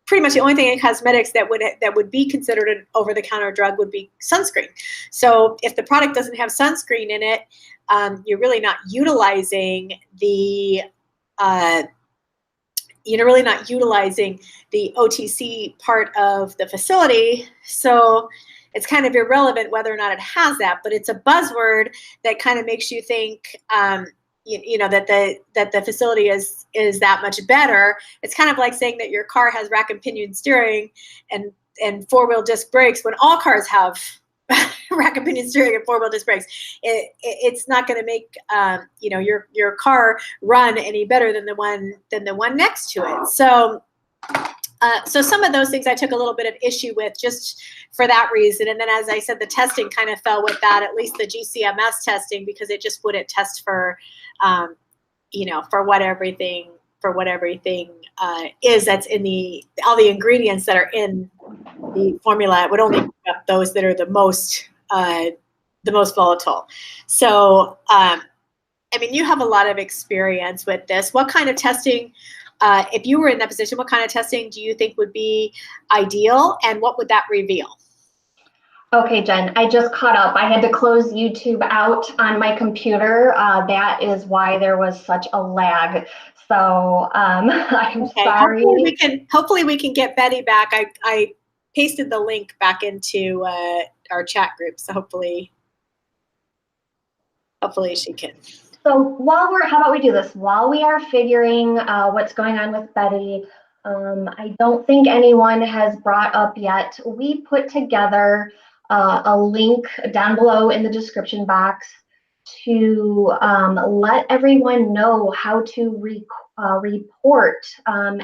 pretty much the only thing in cosmetics that would be considered an over-the-counter drug would be sunscreen. So if the product doesn't have sunscreen in it, you're really not utilizing the OTC part of the facility. So it's kind of irrelevant whether or not it has that, but it's a buzzword that kind of makes you think, that the facility is that much better. It's kind of like saying that your car has rack and pinion steering and four-wheel disc brakes when all cars have rack and pinion steering and four-wheel disc brakes. It's not going to make your car run any better than the one next to it. So some of those things I took a little bit of issue with just for that reason. And then, as I said, the testing kind of fell with that, at least the GCMS testing, because it just wouldn't test for, for what everything is that's in all the ingredients that are in the formula. It would only pick up those that are the most volatile. So, you have a lot of experience with this. What kind of testing, if you were in that position, what kind of testing do you think would be ideal, and what would that reveal? Okay, Jen, I just caught up. I had to close YouTube out on my computer. That is why there was such a lag. So I'm sorry. Hopefully we can get Betty back. I pasted the link back into our chat group, so hopefully she can. So how about we do this? While we are figuring what's going on with Betty, I don't think anyone has brought up yet, we put together a link down below in the description box to let everyone know how to report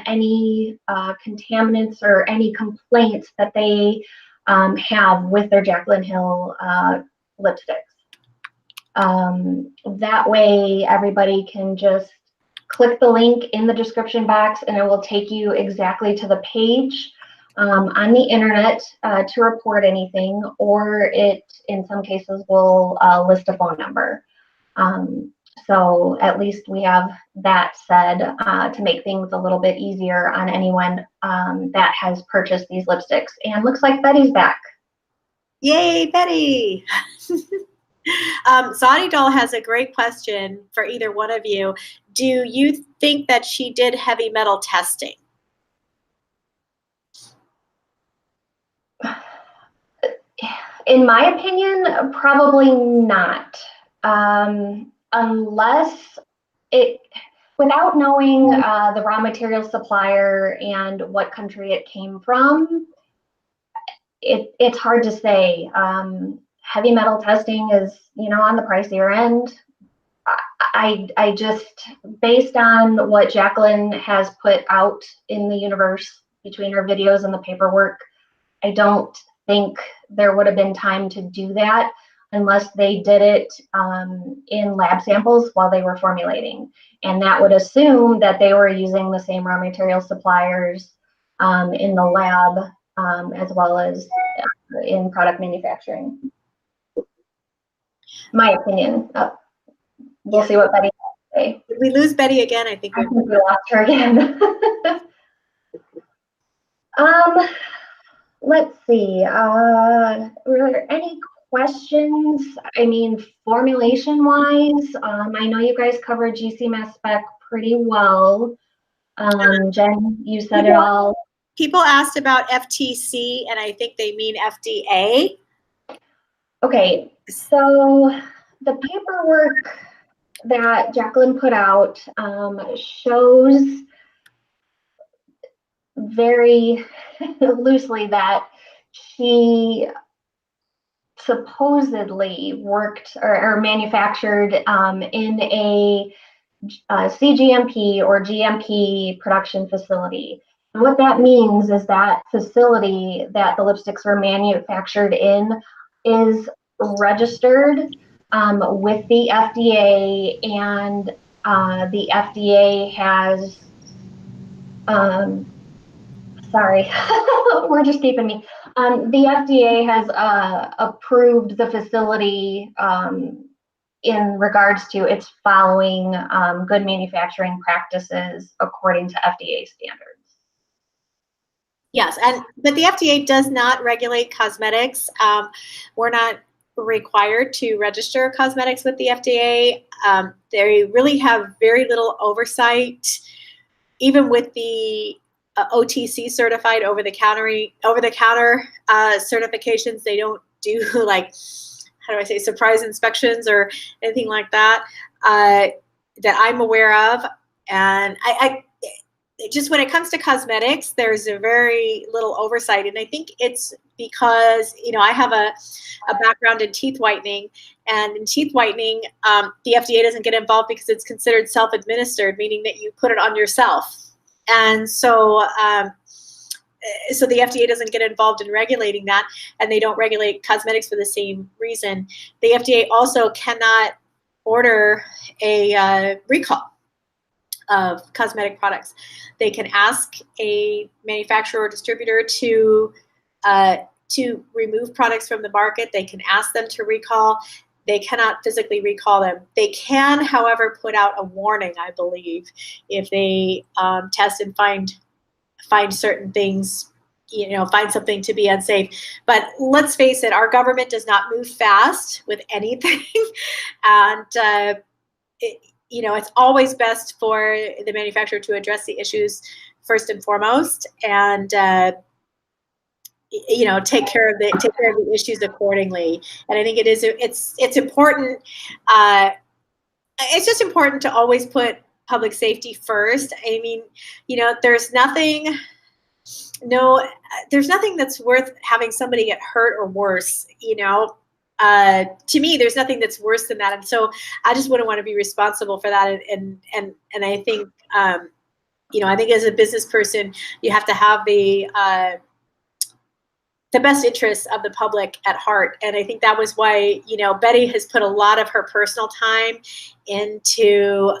any contaminants or any complaints that they have with their Jaclyn Hill lipsticks. That way everybody can just click the link in the description box and it will take you exactly to the page on the internet to report anything, or it in some cases will list a phone number. So at least we have that said to make things a little bit easier on anyone that has purchased these lipsticks. And looks like Betty's back. Yay, Betty! Zadi Doll has a great question for either one of you. Do you think that she did heavy metal testing? In my opinion, probably not. Unless without knowing the raw material supplier and what country it came from, it's hard to say. Heavy metal testing is, on the pricier end. I just, based on what Jaclyn has put out in the universe between her videos and the paperwork, I don't think there would have been time to do that unless they did it in lab samples while they were formulating. And that would assume that they were using the same raw material suppliers in the lab as well as in product manufacturing. My opinion. We'll see what Betty has to say. Did we lose Betty again? I think we lost her again. Let's see. Were there any questions? Formulation-wise, I know you guys covered GCMS spec pretty well. Jen, you said it all. People asked about FTC, and I think they mean FDA. Okay, so the paperwork that Jaclyn put out shows very loosely that she supposedly worked or manufactured in a CGMP or GMP production facility. What that means is that facility that the lipsticks were manufactured in is registered with the FDA, and the FDA has, sorry, words escaping me. The FDA has approved the facility in regards to its following good manufacturing practices according to FDA standards. Yes, but the FDA does not regulate cosmetics. We're not required to register cosmetics with the FDA. They really have very little oversight, even with the OTC certified over-the-counter certifications. They don't do like, how do I say, surprise inspections or anything like that that I'm aware of. And I just, when it comes to cosmetics, there's a very little oversight. And I think it's because, I have a background in teeth whitening, and in teeth whitening, the FDA doesn't get involved because it's considered self-administered, meaning that you put it on yourself. And so the FDA doesn't get involved in regulating that, and they don't regulate cosmetics for the same reason. The FDA also cannot order a recall of cosmetic products. They can ask a manufacturer or distributor to remove products from the market. They can ask them to recall. They cannot physically recall them. They can, however, put out a warning, I believe, if they test and find certain things, find something to be unsafe. But let's face it, our government does not move fast with anything. And it's always best for the manufacturer to address the issues first and foremost, and take care of the issues accordingly. And I think it's important. It's just important to always put public safety first. I mean, there's nothing that's worth having somebody get hurt or worse. To me, there's nothing that's worse than that. And so I just wouldn't want to be responsible for that. And I think, I think as a business person, you have to have the best interests of the public at heart. And I think that was why, Betty has put a lot of her personal time into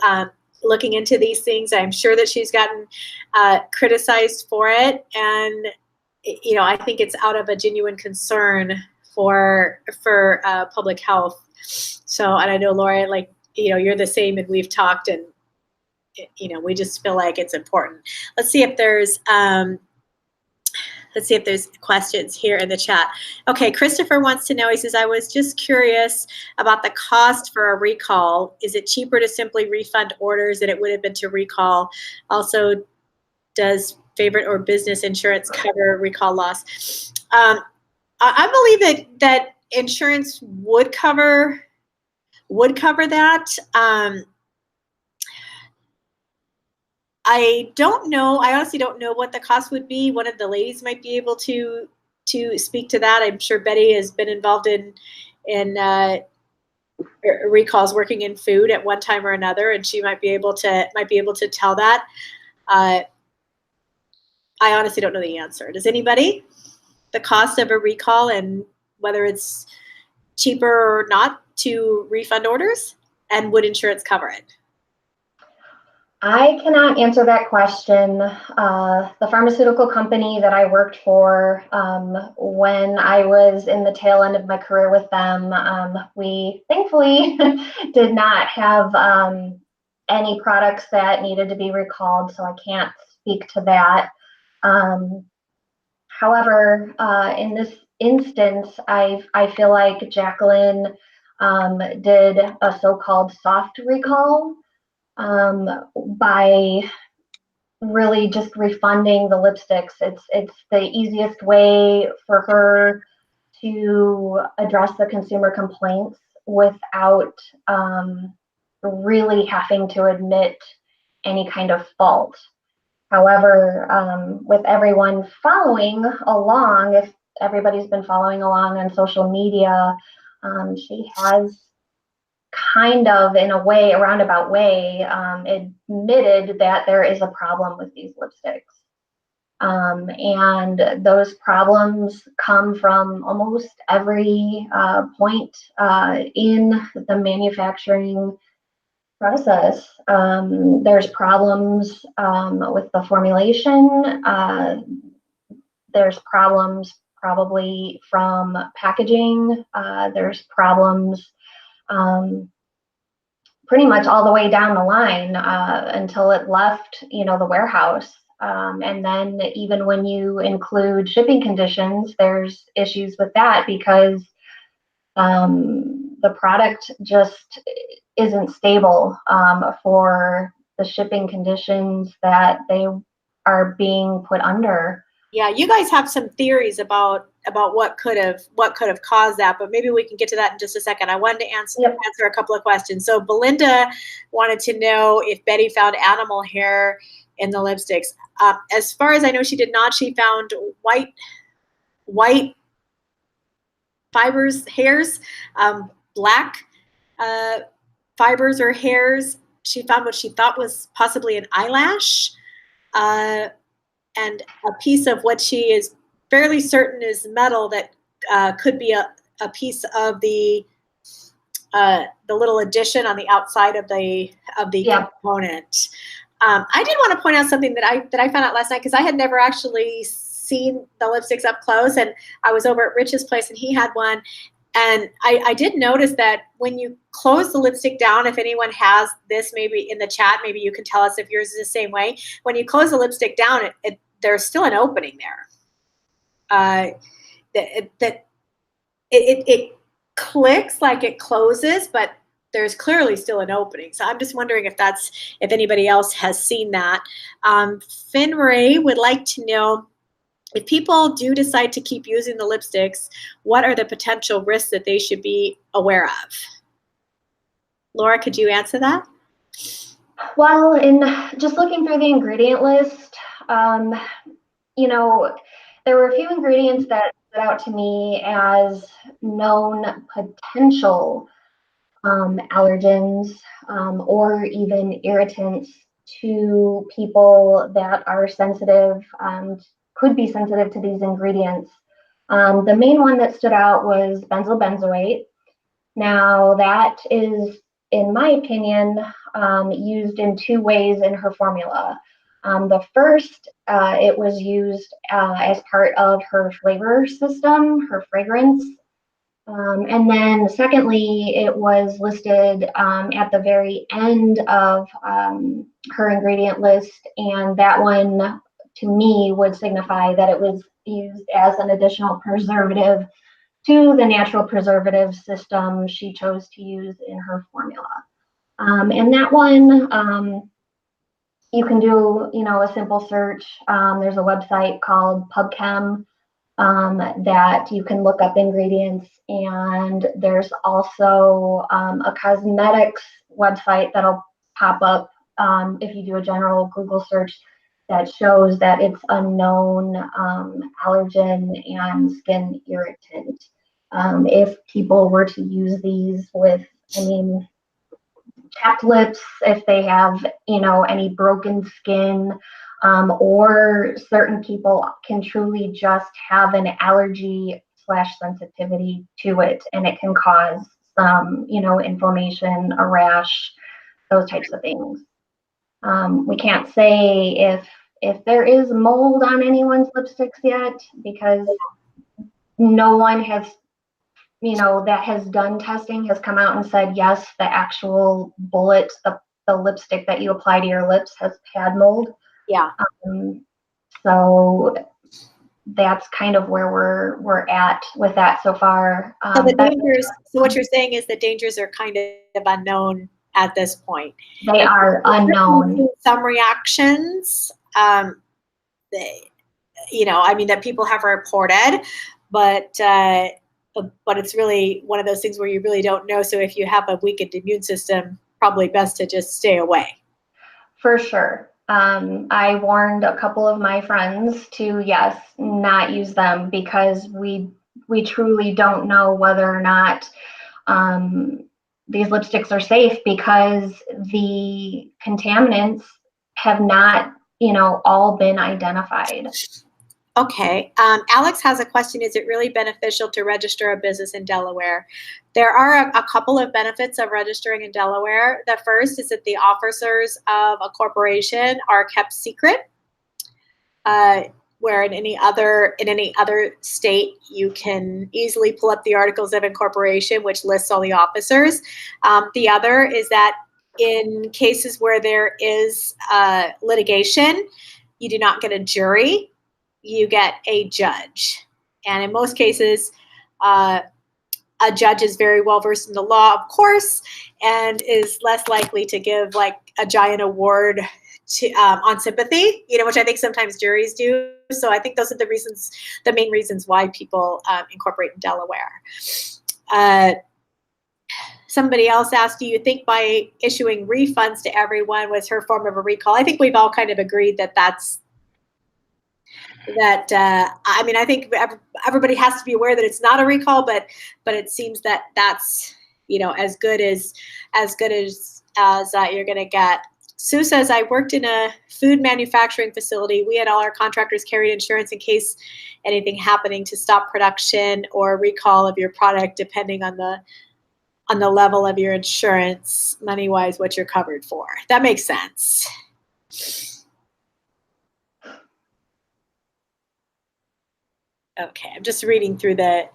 looking into these things. I'm sure that she's gotten criticized for it. And, I think it's out of a genuine concern for public health. So, and I know, Laura, like, you're the same, and we've talked, and, we just feel like it's important. Let's see if there's questions here in the chat. Okay, Christopher wants to know, he says, I was just curious about the cost for a recall. Is it cheaper to simply refund orders than it would have been to recall? Also, does favorite or business insurance cover recall loss? I believe that insurance would cover that. I don't know. I honestly don't know what the cost would be. One of the ladies might be able to speak to that. I'm sure Betty has been involved in recalls working in food at one time or another, and she might be able to tell that. I honestly don't know the answer. Does anybody? The cost of a recall and whether it's cheaper or not to refund orders, and would insurance cover it? I cannot answer that question. The pharmaceutical company that I worked for when I was in the tail end of my career with them, we thankfully did not have any products that needed to be recalled, so I can't speak to that. However, in this instance, I feel like Jaclyn did a so-called soft recall by really just refunding the lipsticks. It's the easiest way for her to address the consumer complaints without really having to admit any kind of fault. However, with everyone following along, if everybody's been following along on social media, she has kind of, in a way, a roundabout way, admitted that there is a problem with these lipsticks. And those problems come from almost every point in the manufacturing process. There's problems with the formulation. There's problems probably from packaging. There's problems pretty much all the way down the line until it left, the warehouse. And then even when you include shipping conditions, there's issues with that because the product just isn't stable for the shipping conditions that they are being put under. Yeah, you guys have some theories about what could have caused that, but maybe we can get to that in just a second. I wanted to answer a couple of questions. So Belinda wanted to know if Betty found animal hair in the lipsticks. As far as I know, she did not. She found white fibers, hairs, black fibers or hairs. She found what she thought was possibly an eyelash, and a piece of what she is fairly certain is metal that could be a piece of the little addition on the outside of the component. I did want to point out something that I found out last night, because I had never actually seen the lipsticks up close, and I was over at Rich's place and he had one, and I did notice that when you close the lipstick down, if anyone has this, maybe in the chat, maybe you can tell us if yours is the same way. When you close the lipstick down, there's still an opening there. It clicks like it closes, but there's clearly still an opening. So I'm just wondering if anybody else has seen that. Finray would like to know, if people do decide to keep using the lipsticks, what are the potential risks that they should be aware of? Laura, could you answer that? Well, in just looking through the ingredient list, there were a few ingredients that stood out to me as known potential allergens or even irritants to people that are sensitive, could be sensitive to these ingredients. The main one that stood out was benzyl benzoate. Now that is, in my opinion, used in two ways in her formula. The first, it was used as part of her flavor system, her fragrance. And then secondly, it was listed at the very end of her ingredient list. And that one, to me, would signify that it was used as an additional preservative to the natural preservative system she chose to use in her formula. And that one, you can do, a simple search. There's a website called PubChem that you can look up ingredients, and there's also a cosmetics website that'll pop up if you do a general Google search that shows that it's a known allergen and skin irritant. If people were to use these with, chapped lips, if they have, any broken skin, or certain people can truly just have an allergy / sensitivity to it, and it can cause some, inflammation, a rash, those types of things. We can't say if there is mold on anyone's lipsticks yet, because no one has, that has done testing has come out and said, yes, the actual bullet, the lipstick that you apply to your lips has had mold. Yeah. So that's kind of where we're at with that so far. So the dangers. So what you're saying is the dangers are kind of unknown at this point. They are unknown. Some reactions, that people have reported, but it's really one of those things where you really don't know. So if you have a weakened immune system, probably best to just stay away. For sure. I warned a couple of my friends to, yes, not use them, because we truly don't know whether or not these lipsticks are safe, because the contaminants have not all been identified. Okay. Alex has a question. Is it really beneficial to register a business in Delaware? There are a couple of benefits of registering in Delaware. The first is that the officers of a corporation are kept secret, where in any other state, you can easily pull up the articles of incorporation, which lists all the officers. The other is that in cases where there is litigation, you do not get a jury. You get a judge. And in most cases, a judge is very well versed in the law, of course, and is less likely to give like a giant award to, on sympathy, which I think sometimes juries do. So I think those are the main reasons why people incorporate in Delaware. Somebody else asked, do you think by issuing refunds to everyone was her form of a recall? I think we've all kind of agreed that I think everybody has to be aware that it's not a recall, but it seems that that's as good as you're going to get. Sue says, I worked in a food manufacturing facility. We had all our contractors carried insurance in case anything happening to stop production or recall of your product, depending on the level of your insurance, money-wise, what you're covered for. That makes sense. Okay, I'm just reading through the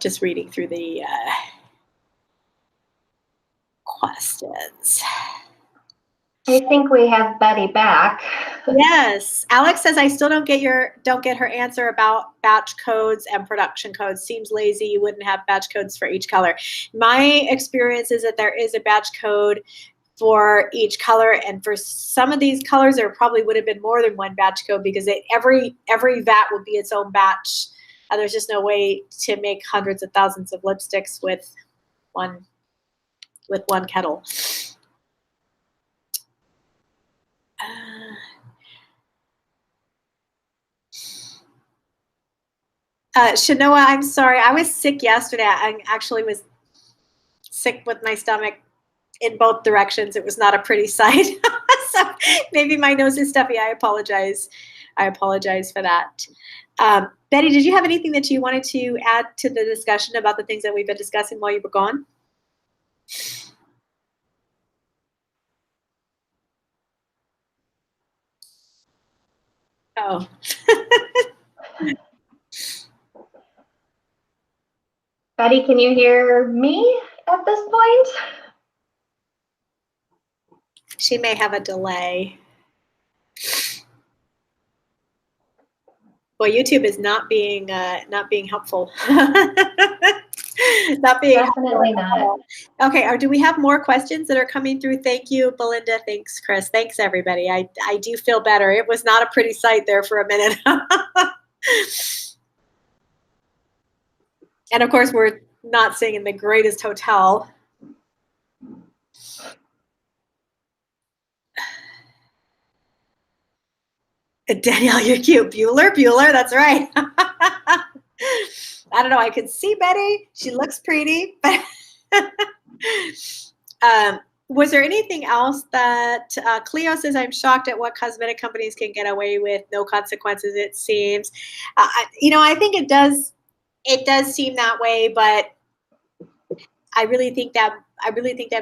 questions. I think we have Betty back. Yes, Alex says I still don't get her answer about batch codes and production codes. Seems lazy. You wouldn't have batch codes for each color. My experience is that there is a batch code for each color, and for some of these colors, there probably would have been more than one batch code because every vat would be its own batch. There's just no way to make hundreds of thousands of lipsticks with one kettle. Shanoa, I'm sorry. I was sick yesterday. I actually was sick with my stomach in both directions. It was not a pretty sight. So maybe my nose is stuffy. I apologize. For that. Betty, did you have anything that you wanted to add to the discussion about the things that we've been discussing while you were gone? Oh. Betty, can you hear me at this point? She may have a delay. Well, YouTube is not being helpful. Not being Definitely not. Okay, do we have more questions that are coming through? Thank you, Belinda. Thanks, Chris. Thanks, everybody. I do feel better. It was not a pretty sight there for a minute. And of course, we're not staying in the greatest hotel. Danielle, you're cute. Bueller, that's right. I don't know. I could see Betty. She looks pretty. Was there anything else that Cleo says, I'm shocked at what cosmetic companies can get away with. No consequences, it seems. I think it does seem that way, but I really think that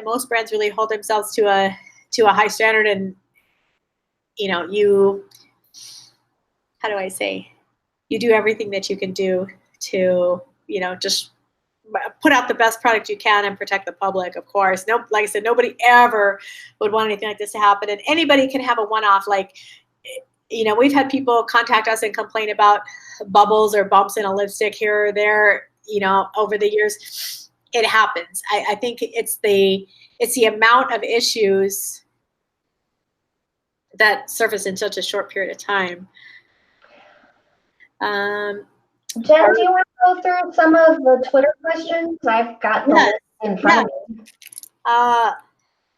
most brands really hold themselves to a high standard, and how do I say? You do everything that you can do to, just put out the best product you can and protect the public, of course. No, like I said, nobody ever would want anything like this to happen. And anybody can have a one-off. Like, we've had people contact us and complain about bubbles or bumps in a lipstick here or there, over the years. It happens. I think it's the amount of issues that surface in such a short period of time. Jen, do you want to go through some of the Twitter questions? I've got the list in front of me.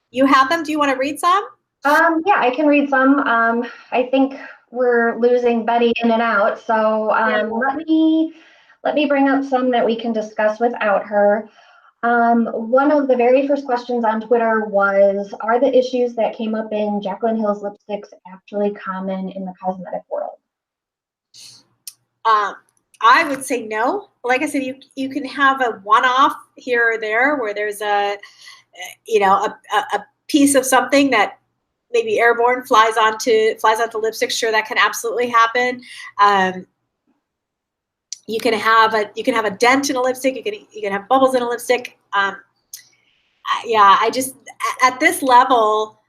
You have them? Do you want to read some? Yeah, I can read some. I think we're losing Betty in and out, so let me bring up some that we can discuss without her. One of the very first questions on Twitter was, are the issues that came up in Jaclyn Hill's lipsticks actually common in the cosmetic world? I would say no. Like I said, you can have a one-off here or there where there's a piece of something that maybe airborne flies onto lipstick. Sure, that can absolutely happen. You can have a dent in a lipstick. You can have bubbles in a lipstick. I just at this level,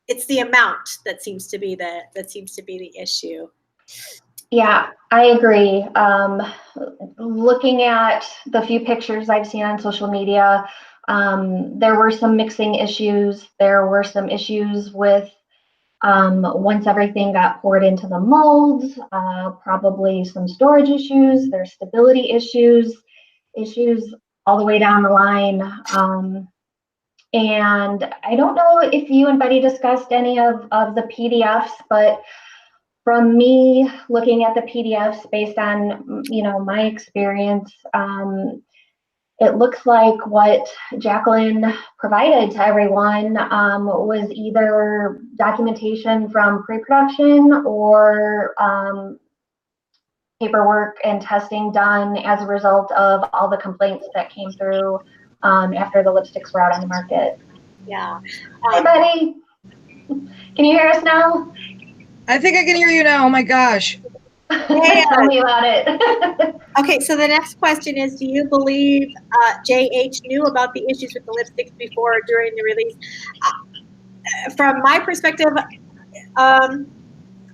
it's the amount that seems to be the issue. Yeah, I agree. Looking at the few pictures I've seen on social media, there were some mixing issues. There were some issues with once everything got poured into the molds, probably some storage issues. There's stability issues all the way down the line. And I don't know if you and Betty discussed any of the PDFs, but from me looking at the PDFs based on, my experience, it looks like what Jaclyn provided to everyone was either documentation from pre-production or paperwork and testing done as a result of all the complaints that came through after the lipsticks were out on the market. Yeah. Hi, Betty. Can you hear us now? I think I can hear you now. Oh my gosh. Tell me about it. Okay, so the next question is, do you believe JH knew about the issues with the lipsticks before or during the release? From my perspective, I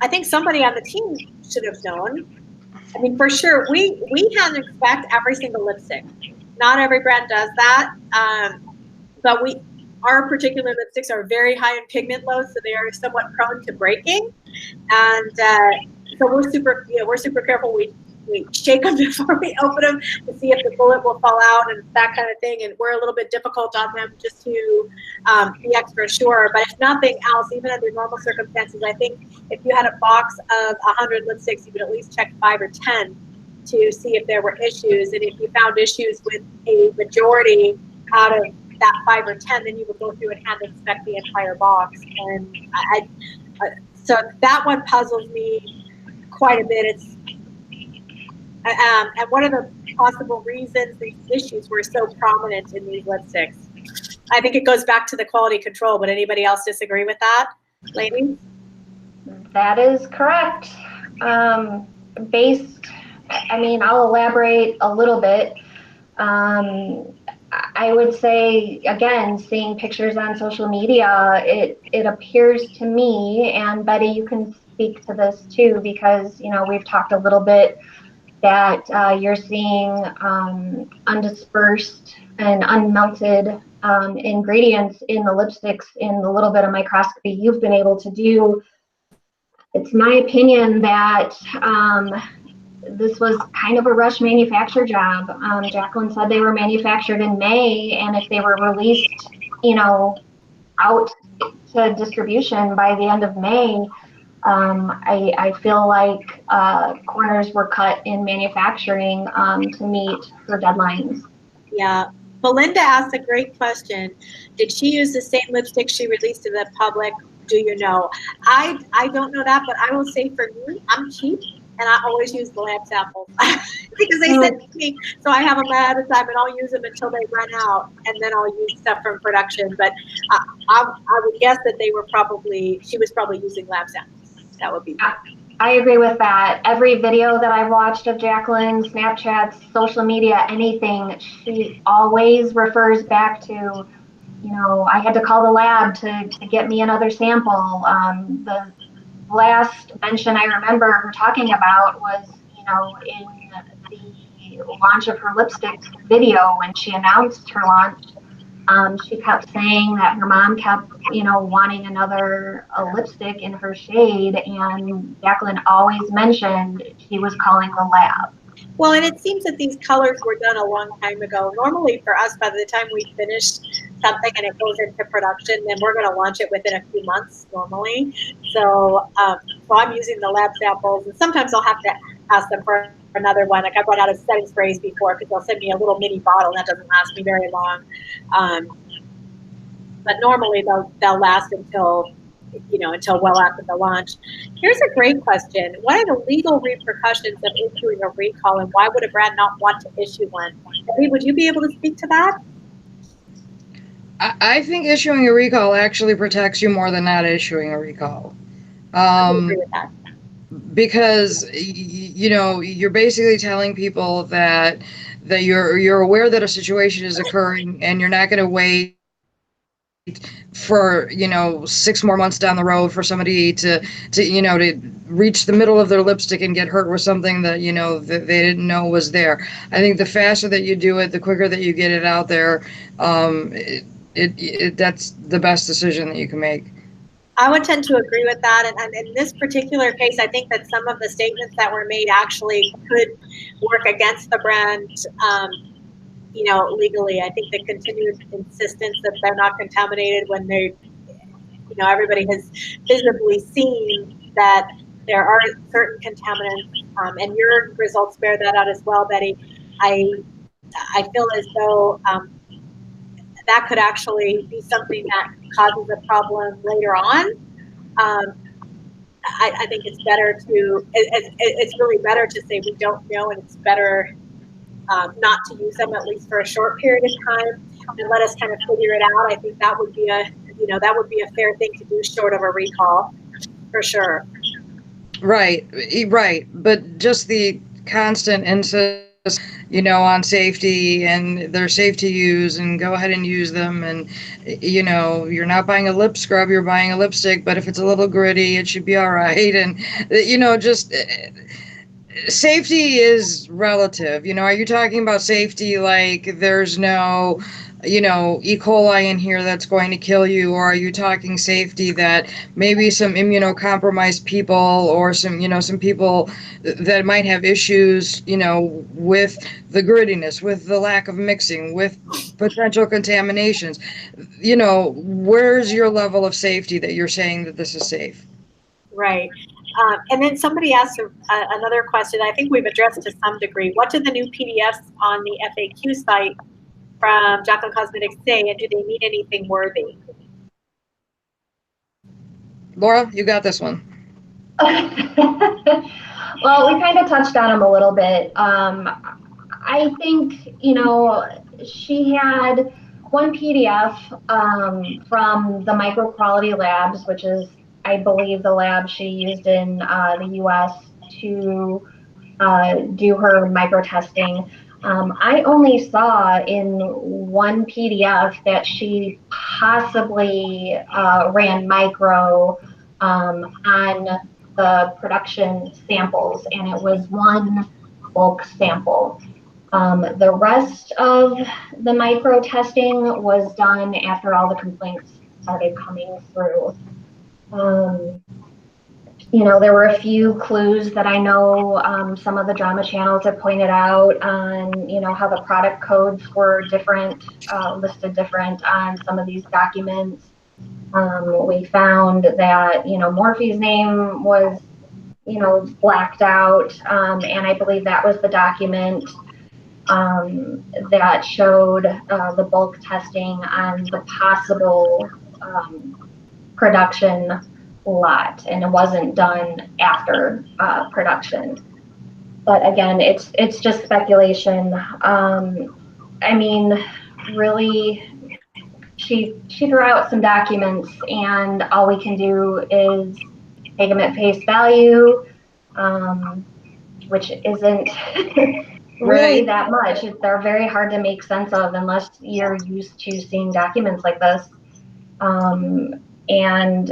think somebody on the team should have known. I mean, for sure, we hand inspect every single lipstick. Not every brand does that, but our particular lipsticks are very high in pigment load, so they are somewhat prone to breaking, and so we're super careful. We shake them before we open them to see if the bullet will fall out and that kind of thing, and we're a little bit difficult on them just to be extra sure. But if nothing else, even under normal circumstances, I think if you had a box of 100 lipsticks, you would at least check 5 or 10 to see if there were issues, and if you found issues with a majority out of that 5 or 10, then you would go through and hand inspect the entire box. And so that one puzzles me quite a bit. And one of the possible reasons these issues were so prominent in these lipsticks, I think it goes back to the quality control. Would anybody else disagree with that, ladies? That is correct. I'll elaborate a little bit. I would say, again, seeing pictures on social media, it appears to me, and Betty, you can speak to this too, because, we've talked a little bit that you're seeing undispersed and unmelted ingredients in the lipsticks in the little bit of microscopy you've been able to do. It's my opinion that this was kind of a rush manufacture job. Jaclyn said they were manufactured in May, and if they were released, out to distribution by the end of May, I feel like corners were cut in manufacturing to meet her deadlines. Yeah. Belinda asked a great question. Did she use the same lipstick she released to the public? Do you know? I don't know that, but I will say for me, I'm cheap, and I always use the lab samples because they send to me, so I have them ahead of time, and I'll use them until they run out, and then I'll use stuff from production. But I would guess that she was probably using lab samples. That would be. I agree with that. Every video that I've watched of Jaclyn, Snapchats, social media, anything, she always refers back to, I had to call the lab to get me another sample. The last mention I remember her talking about was, in the launch of her lipstick video when she announced her launch. She kept saying that her mom kept, wanting another lipstick in her shade, and Jaclyn always mentioned she was calling the lab. Well, and it seems that these colors were done a long time ago. Normally for us, by the time we finish something and it goes into production, then we're going to launch it within a few months normally. So I'm using the lab samples, and sometimes I'll have to ask them for another one. Like I've run out of setting sprays before because they'll send me a little mini bottle and that doesn't last me very long. But normally they'll last until well after the launch. Here's a great question. What are the legal repercussions of issuing a recall, and why would a brand not want to issue one? Betty, would you be able to speak to that? I think issuing a recall actually protects you more than not issuing a recall. I agree with that. Because you're basically telling people that you're aware that a situation is occurring, and you're not going to wait for 6 more months down the road for somebody to reach the middle of their lipstick and get hurt with something that that they didn't know was there. I think the faster that you do it, the quicker that you get it out there. That's the best decision that you can make. I would tend to agree with that. And in this particular case, I think that some of the statements that were made actually could work against the brand, legally. I think the continued insistence that they're not contaminated when they, everybody has visibly seen that there are certain contaminants, and your results bear that out as well, Betty. I feel as though that could actually be something that causes a problem later on. I think it's better it's really better to say we don't know, and it's better not to use them, at least for a short period of time, and let us kind of figure it out. I think that would be a fair thing to do, short of a recall, for sure. Right. But just the constant insist, on safety, and they're safe to use, and go ahead and use them. And, you're not buying a lip scrub, you're buying a lipstick, but if it's a little gritty, it should be all right. And, just safety is relative. Are you talking about safety like there's no E. coli in here that's going to kill you, or are you talking safety that maybe some immunocompromised people, or some people that might have issues with the grittiness, with the lack of mixing, with potential contaminations? Where's your level of safety that you're saying that this is safe? Right. And then somebody asked another question I think we've addressed to some degree. What do the new PDFs on the FAQ site from Jaclyn Cosmetics say, and do they mean anything worthy? Laura, you got this one. Well, we kind of touched on them a little bit. I think, she had one PDF from the Microquality Labs, which is, I believe, the lab she used in the US to do her micro testing. I only saw in one PDF that she possibly ran micro on the production samples, and it was one bulk sample. The rest of the micro testing was done after all the complaints started coming through. There were a few clues that I know some of the drama channels have pointed out on, how the product codes were different, listed different on some of these documents. We found that, Morphe's name was, blacked out, and I believe that was the document that showed the bulk testing on the possible production lot, and it wasn't done after production. But again, it's just speculation. Really, she threw out some documents, and all we can do is take them at face value, which isn't really that much. They're very hard to make sense of unless you're used to seeing documents like this. And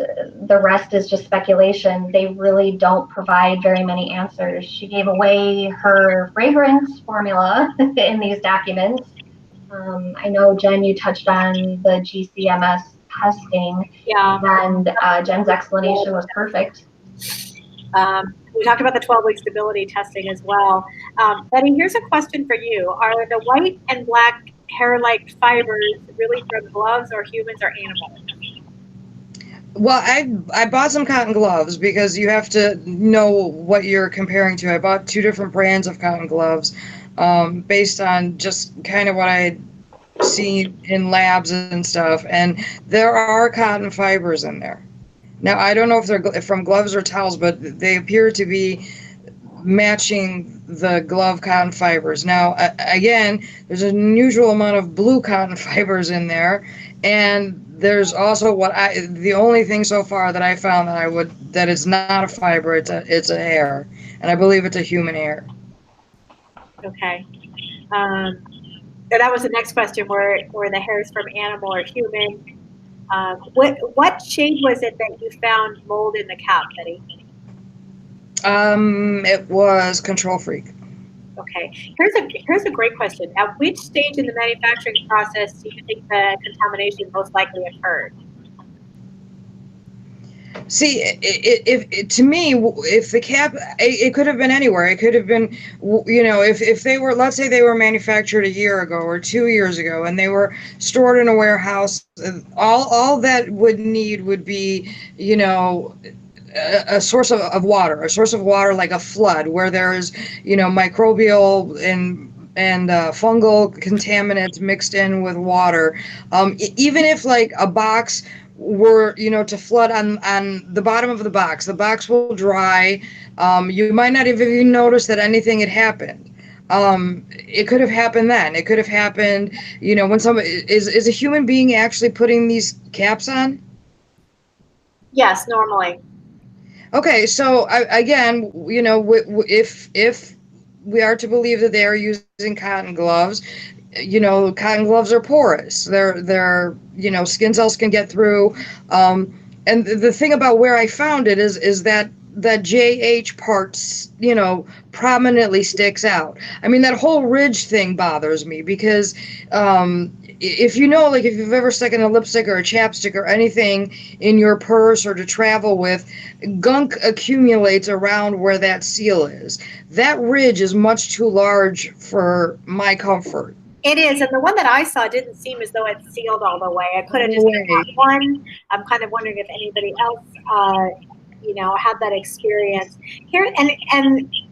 the rest is just speculation. They really don't provide very many answers. She gave away her fragrance formula in these documents. I know, Jen, you touched on the GCMS testing. Yeah. And Jen's explanation was perfect. We talked about the 12-week stability testing as well. Betty, here's a question for you. Are the white and black hair-like fibers really from gloves, or humans, or animals? Well, I bought some cotton gloves because you have to know what you're comparing to. I bought 2 different brands of cotton gloves, based on just kind of what I had seen in labs and stuff. And there are cotton fibers in there. Now, I don't know if they're from gloves or towels, but they appear to be matching the glove cotton fibers. Now, again, there's an unusual amount of blue cotton fibers in there, and there's also the only thing so far that I found that it's not a fiber, it's a hair, and I believe it's a human hair. Okay. So that was the next question, were the hairs from animal or human? What shade was it that you found mold in the cap, Betty? It was Control Freak. Okay. Here's a great question. At which stage in the manufacturing process do you think the contamination most likely occurred? See, to me, if the cap, it could have been anywhere. It could have been, if they were, let's say they were manufactured a year ago or 2 years ago, and they were stored in a warehouse. All that would need would be, a source of water, like a flood, where there's, microbial and fungal contaminants mixed in with water. Even if like a box were, to flood on the bottom of the box will dry. You might not even notice that anything had happened. It could have happened then. It could have happened, when somebody is a human being actually putting these caps on. Yes, normally. Okay, so again, if we are to believe that they are using cotton gloves, cotton gloves are porous. They're skin cells can get through. And the thing about where I found it is that JH parts, prominently sticks out. I mean, that whole ridge thing bothers me because, if like if you've ever stuck in a lipstick or a chapstick or anything in your purse or to travel with, gunk accumulates around where that seal is. That ridge is much too large for my comfort. It is, and the one that I saw didn't seem as though it's sealed all the way. It could have just been that one. I'm kind of wondering if anybody else, had that experience here. And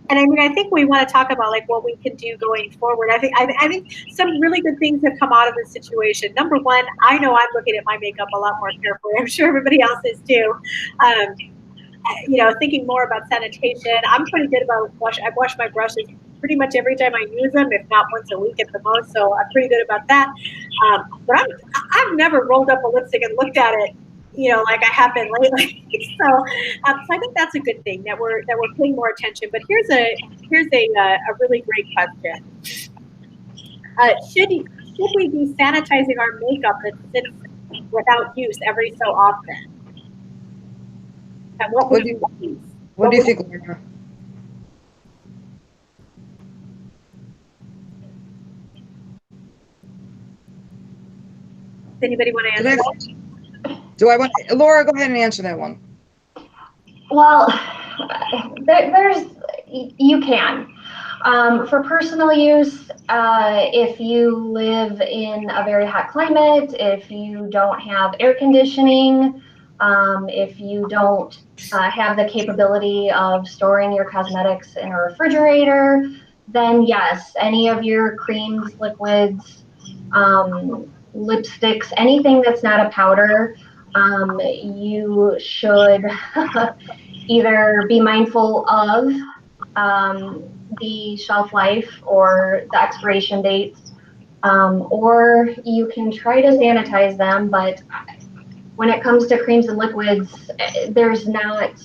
I mean, I think we want to talk about like what we can do going forward. I think some really good things have come out of this situation. Number one, I know I'm looking at my makeup a lot more carefully. I'm sure everybody else is too. Thinking more about sanitation. I'm pretty good about I wash my brushes pretty much every time I use them, if not once a week at the most. So I'm pretty good about that. But I've never rolled up a lipstick and looked at it, like I have been lately. So I think that's a good thing that we're paying more attention. But here's a really great question. Should we be sanitizing our makeup that sits without use every so often? And what do you think, Laura? Does anybody want to answer that? Do I want Laura? Go ahead and answer that one. Well, you can. For personal use, if you live in a very hot climate, if you don't have air conditioning, if you don't have the capability of storing your cosmetics in a refrigerator, then yes, any of your creams, liquids, lipsticks, anything that's not a powder, you should either be mindful of the shelf life or the expiration dates, or you can try to sanitize them. But when it comes to creams and liquids, there's not,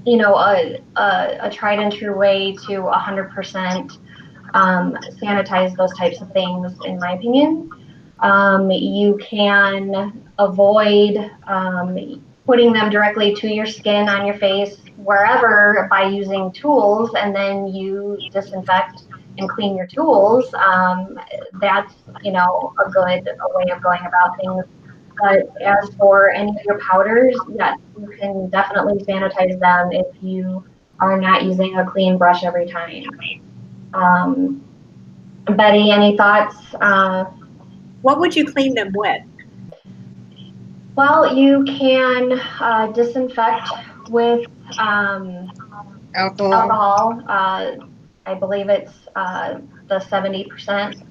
a tried and true way to 100% sanitize those types of things, in my opinion. You can avoid putting them directly to your skin, on your face, wherever, by using tools, and then you disinfect and clean your tools. That's, a good way of going about things. But as for any of your powders, yes, you can definitely sanitize them if you are not using a clean brush every time. Betty, any thoughts? What would you clean them with? Well, you can disinfect with Alcohol. alcohol. I believe it's the 70%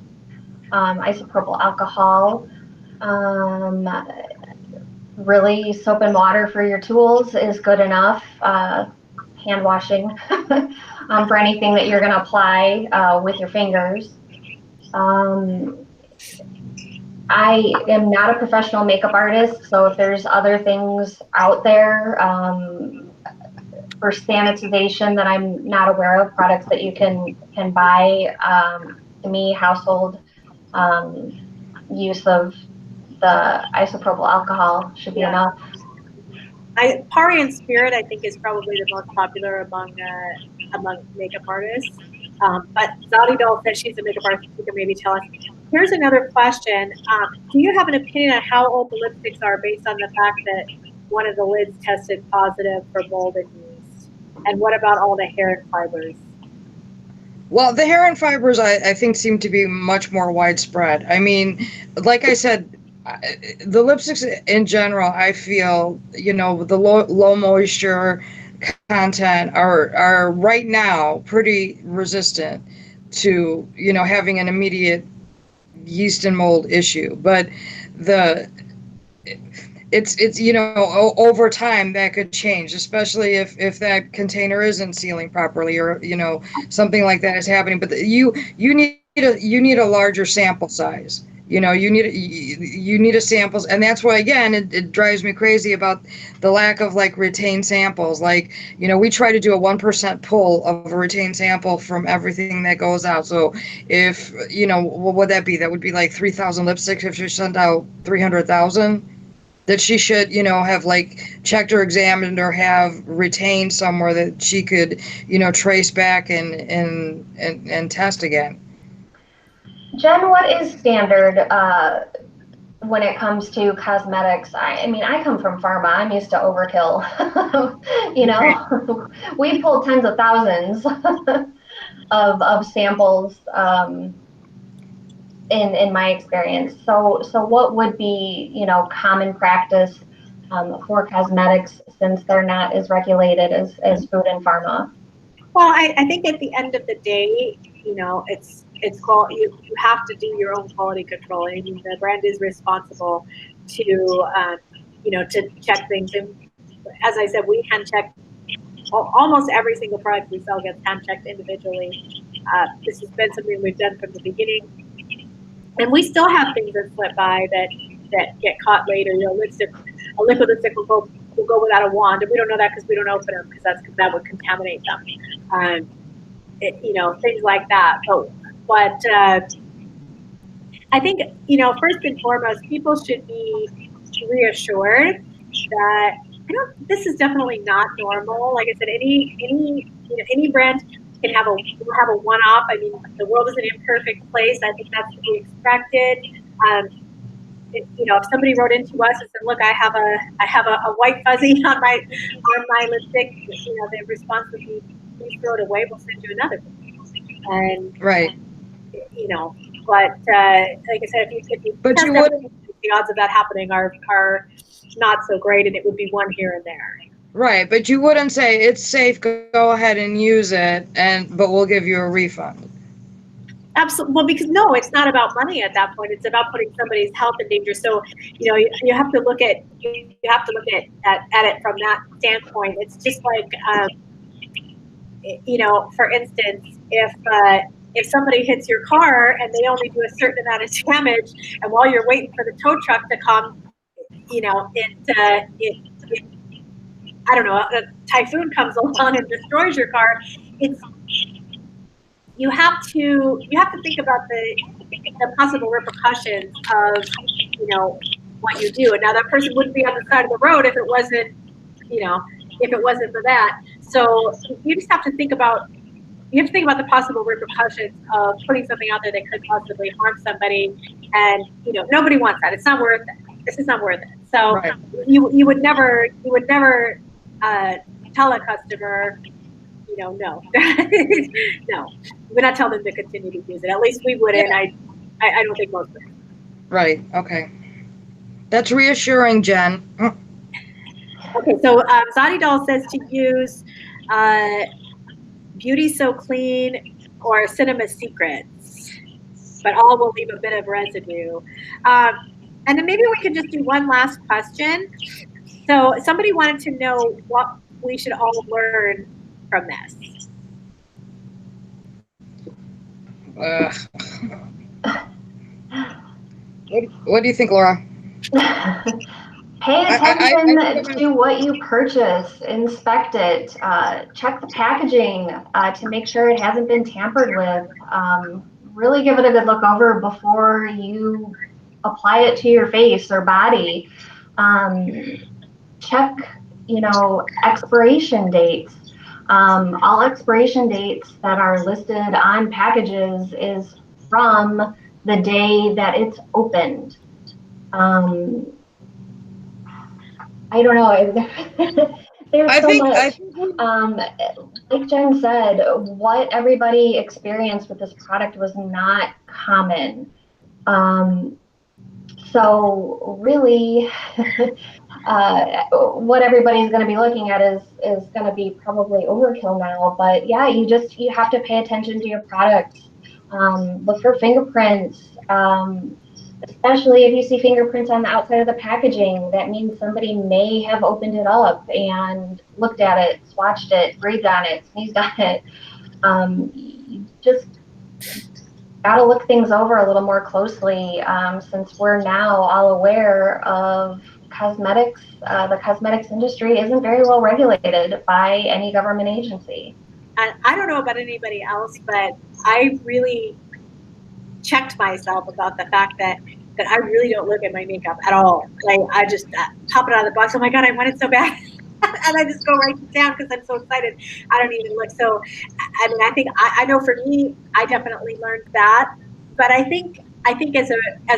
isopropyl alcohol. Um, really, soap and water for your tools is good enough. Hand washing for anything that you're going to apply with your fingers. I am not a professional makeup artist, so if there's other things out there for sanitization that I'm not aware of, products that you can buy, to me, household use of the isopropyl alcohol should be enough. Pari and Spirit, I think, is probably the most popular among makeup artists. But Zadi Doll says she's a makeup artist. She can maybe tell us. Here's another question. Do you have an opinion on how old the lipsticks are based on the fact that one of the lids tested positive for mold and yeast? And what about all the hair and fibers? Well, the hair and fibers, I think, seem to be much more widespread. I mean, like I said, the lipsticks in general, I feel, the low moisture content are right now pretty resistant to, having an immediate yeast and mold issue. But it's over time that could change, especially if that container isn't sealing properly, or something like that is happening. But you need a larger sample size. You need a samples, and that's why, again, it drives me crazy about the lack of retained samples. We try to do a 1% pull of a retained sample from everything that goes out. So if what would that be? That would be 3,000 lipsticks if you send out 300,000. That she should, have checked or examined or have retained somewhere that she could, trace back and test again. Jen, what is standard when it comes to cosmetics? I mean, I come from pharma. I'm used to overkill. We pulled tens of thousands of samples in my experience. So what would be, common practice for cosmetics, since they're not as regulated as food and pharma? Well, I think at the end of the day, it's called, you have to do your own quality control. I mean, the brand is responsible to to check things. And as I said, we hand check almost every single product we sell gets hand checked individually. This has been something we've done from the beginning, and we still have things that slip by that get caught later. A liquid lipstick will go without a wand, and we don't know that because we don't open them, because that would contaminate them. Things like that. But I think, first and foremost, people should be reassured that this is definitely not normal. Like I said, any brand can have a one-off. I mean, the world is an imperfect place. I think that's to be expected. If somebody wrote into us and said, "Look, I have a white fuzzy on my lipstick," the response would be, "Please throw it away. We'll send you another." And right. But like I said, if you but you would, the odds of that happening are not so great, and it would be one here and there. Right, but you wouldn't say it's safe, go ahead and use it, but we'll give you a refund. Absolutely. Well, because no, it's not about money at that point. It's about putting somebody's health in danger. So, you have to look at it from that standpoint. It's just like, for instance, if somebody hits your car and they only do a certain amount of damage, and while you're waiting for the tow truck to come, I don't know, a typhoon comes along and destroys your car. You have to think about the possible repercussions of what you do. And now that person wouldn't be on the side of the road if it wasn't for that. So you just have to think about the possible repercussions of putting something out there that could possibly harm somebody, and nobody wants that. It's not worth it. This is not worth it. So right. you would never tell a customer, no. No, we would not tell them to continue to use it. At least we wouldn't. Yeah. I don't think most would. Right. Okay. That's reassuring, Jen. Okay, so Zadi Doll says to use Beauty So Clean or Cinema Secrets, but all will leave a bit of residue. And then maybe we could just do one last question. So somebody wanted to know what we should all learn from this. What do you think, Laura? Pay attention to what you purchase, inspect it, check the packaging to make sure it hasn't been tampered with. Really give it a good look over before you apply it to your face or body. Check, expiration dates. All expiration dates that are listed on packages is from the day that it's opened. I don't know. There's so much. Like Jen said, what everybody experienced with this product was not common. So really, what everybody's going to be looking at is going to be probably overkill now. But yeah, you have to pay attention to your products. Look for fingerprints. Especially if you see fingerprints on the outside of the packaging, that means somebody may have opened it up and looked at it, swatched it, breathed on it, sneezed on it. You just got to look things over a little more closely since we're now all aware of cosmetics. The cosmetics industry isn't very well regulated by any government agency. And I don't know about anybody else, but I really checked myself about the fact that I really don't look at my makeup at all. Like I just pop it out of the box. Oh my God, I want it so bad. And I just go right down because I'm so excited. I don't even look. So, I mean, I think I know for me, I definitely learned that. But I think as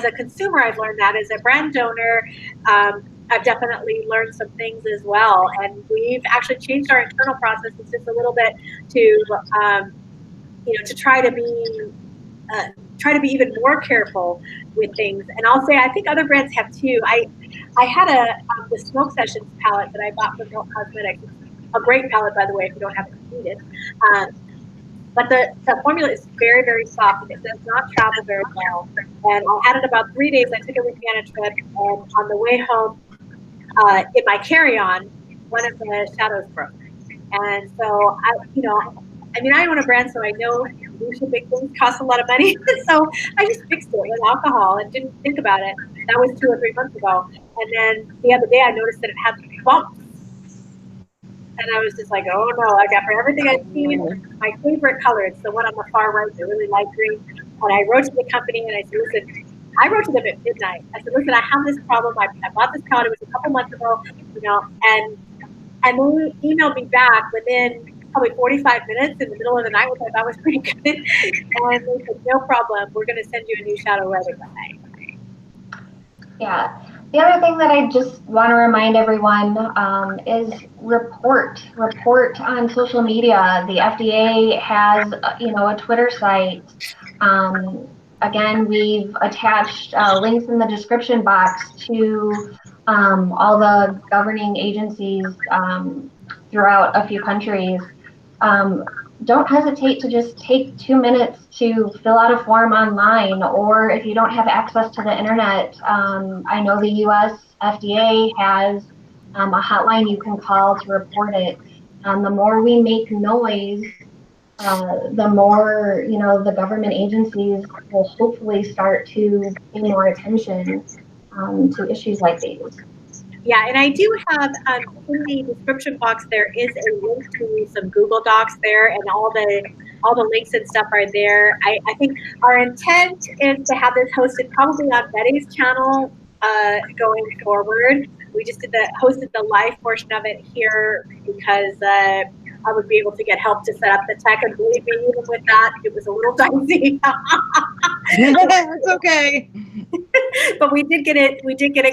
a consumer, I've learned that. As a brand owner, I've definitely learned some things as well. And we've actually changed our internal processes just a little bit to try to be even more careful with things. And I'll say, I think other brands have too. I had the Smoke Sessions palette that I bought from Milk Cosmetics. A great palette, by the way, if you don't have it completed. But the formula is very, very soft, and it does not travel very well. And I had it about 3 days. I took it with me on a trip, and on the way home, in my carry-on, one of the shadows broke. And so, I own a brand, so I know usually big things cost a lot of money. So I just fixed it with alcohol and didn't think about it. That was 2 or 3 months ago. And then the other day I noticed that it had bumps. And I was just like, oh no, I got for everything I've seen, my favorite color, it's the one on the far right, the really light green. And I wrote to the company and I said, listen, I wrote to them at midnight. I said, listen, I have this problem. I bought this palette, it was a couple months ago, and they emailed me back within probably 45 minutes in the middle of the night, which I thought was pretty good. And they said, no problem, we're going to send you a new shadow right away. Yeah. The other thing that I just want to remind everyone is report on social media. The FDA has, a Twitter site. Again, we've attached links in the description box to all the governing agencies throughout a few countries. Don't hesitate to just take 2 minutes to fill out a form online, or if you don't have access to the internet, I know the US FDA has a hotline you can call to report it. The more we make noise, the more, the government agencies will hopefully start to pay more attention to issues like these. Yeah, and I do have in the description box, there is a link to some Google Docs there, and all the links and stuff are there. I think our intent is to have this hosted probably on Betty's channel going forward. We just hosted the live portion of it here because I would be able to get help to set up the tech, and believe me, even with that, it was a little dicey. It's okay. But we did get it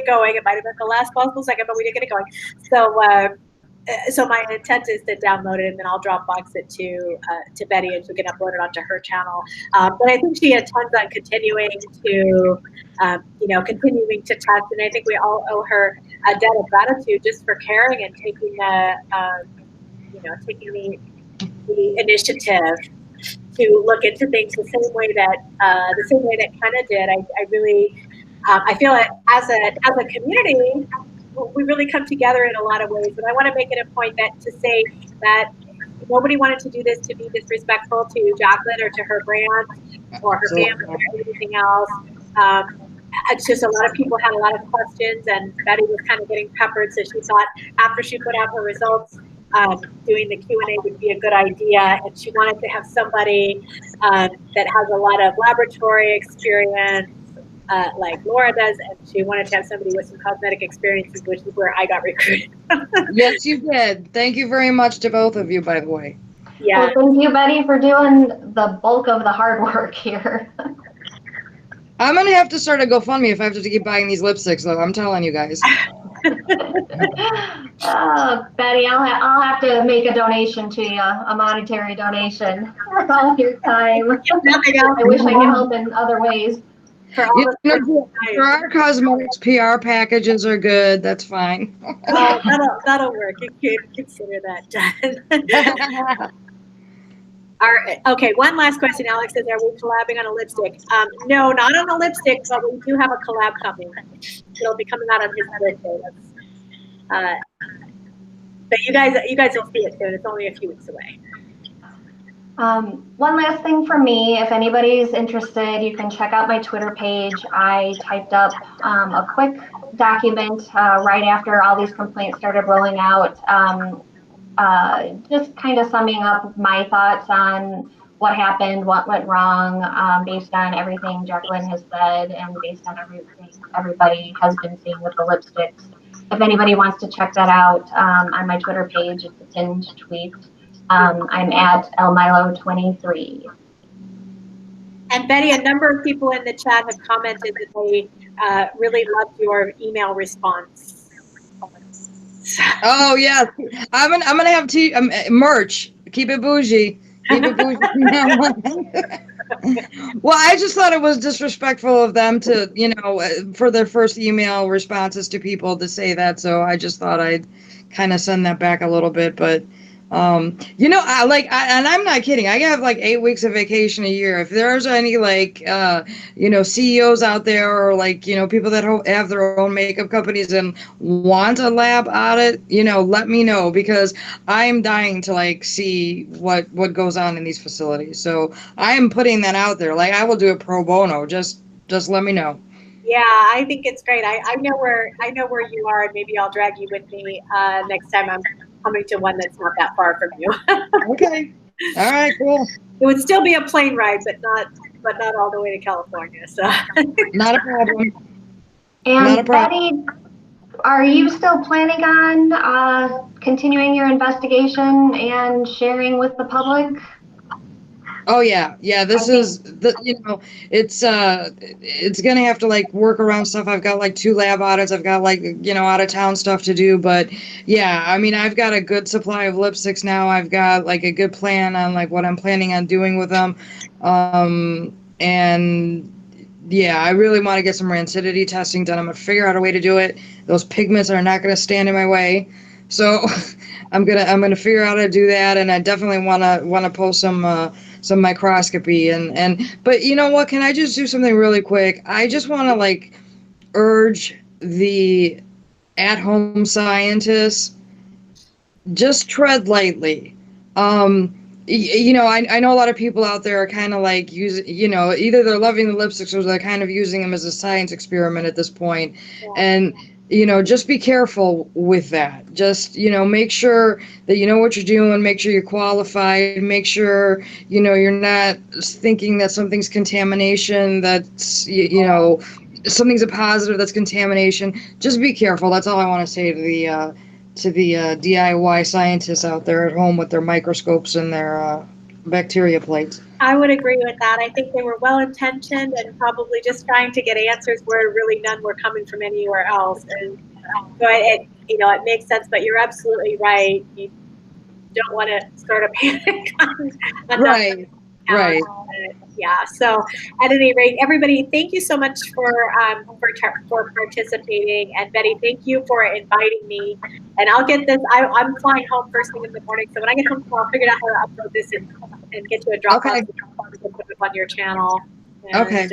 going. It might have been the last possible second, but we did get it going. So so my intent is to download it and then I'll Dropbox it to Betty and she can upload it onto her channel. But I think she intends on continuing to, continuing to test. And I think we all owe her a debt of gratitude just for caring and taking the initiative to look into things the same way that Kenna did. I really, I feel that as a community, we really come together in a lot of ways. And I want to make it a point to say that nobody wanted to do this to be disrespectful to Jaclyn or to her brand or her family or anything else. It's just a lot of people had a lot of questions, and Betty was kind of getting peppered, so she thought after she put out her results, doing the Q&A would be a good idea, and she wanted to have somebody that has a lot of laboratory experience, like Laura does, and she wanted to have somebody with some cosmetic experiences, which is where I got recruited. Yes, you did. Thank you very much to both of you, by the way. Yeah. Well, thank you, Betty, for doing the bulk of the hard work here. I'm going to have to start a GoFundMe if I have to keep buying these lipsticks, though. I'm telling you guys. Betty, I'll have to make a donation to you, a monetary donation for all your time. I wish I could help in other ways. For our cosmetics, PR packages are good. That's fine. That'll work. You can consider that done. All right. Okay, one last question. Alex says, are we collabing on a lipstick? No, not on a lipstick, but we do have a collab coming. It'll be coming out on his birthday. But you guys will see it soon. It's only a few weeks away. One last thing for me, if anybody's interested, you can check out my Twitter page. I typed up a quick document right after all these complaints started rolling out, just kind of summing up my thoughts on what happened, what went wrong, based on everything Jaclyn has said and based on everything everybody has been seeing with the lipsticks. If anybody wants to check that out on my Twitter page, it's a pinned tweet. I'm at elmilo23. And Betty, a number of people in the chat have commented that they really loved your email response. Oh yeah, I'm gonna have merch. Keep it bougie. Keep it bougie. Well, I just thought it was disrespectful of them to, for their first email responses to people to say that. So I just thought I'd kind of send that back a little bit, but. And I'm not kidding. I have like 8 weeks of vacation a year. If there's any CEOs out there or people that have their own makeup companies and want a lab audit, let me know, because I'm dying to see what goes on in these facilities. So I am putting that out there. I will do it pro bono. Just let me know. Yeah, I think it's great. I know where you are, and maybe I'll drag you with me next time I'm coming to one that's not that far from you. Okay. All right, cool. It would still be a plane ride, but not all the way to California. So not a problem. And Betty, are you still planning on continuing your investigation and sharing with the public? Oh yeah. This is it's gonna have to work around stuff. I've got 2 lab audits. I've got out of town stuff to do. But yeah, I mean, I've got a good supply of lipsticks now. I've got a good plan on what I'm planning on doing with them. And yeah, I really want to get some rancidity testing done. I'm gonna figure out a way to do it. Those pigments are not gonna stand in my way. So I'm gonna figure out how to do that, and I definitely wanna post some microscopy but you know what, can I just do something really quick? I just want to urge the at-home scientists, just tread lightly. I know a lot of people out there are kind of using, either they're loving the lipsticks or they're kind of using them as a science experiment at this point. Yeah. And just be careful with that. Just, make sure that you know what you're doing, make sure you're qualified, make sure, you're not thinking that something's contamination, that's, something's a positive that's contamination. Just be careful. That's all I want to say to the DIY scientists out there at home with their microscopes and their bacteria plates. I would agree with that. I think they were well-intentioned and probably just trying to get answers where really none were coming from anywhere else. And it makes sense, but you're absolutely right. You don't want to start a panic on Right. Right. Yeah. So at any rate, everybody, thank you so much for participating. And Betty, thank you for inviting me. And I'll get this. I'm flying home first thing in the morning. So when I get home, I'll figure out how to upload this and get to a Dropbox Okay. and put it on your channel. And, Okay.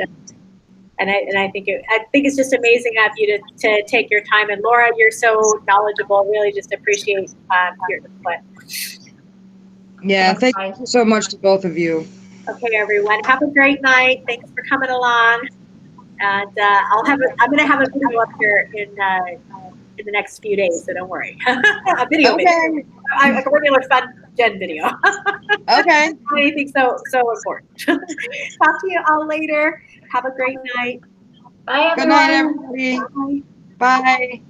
And I think it's just amazing of you to take your time. And Laura, you're so knowledgeable. Really, just appreciate your input. Yeah. Thank you so much to both of you. Okay, everyone. Have a great night. Thanks for coming along. And I'm going to have a video up here in the next few days, so don't worry. A video, a regular fun Jen video. Okay. Anything so important. Talk to you all later. Have a great night. Bye, everyone. Good night, everybody. Bye. Bye.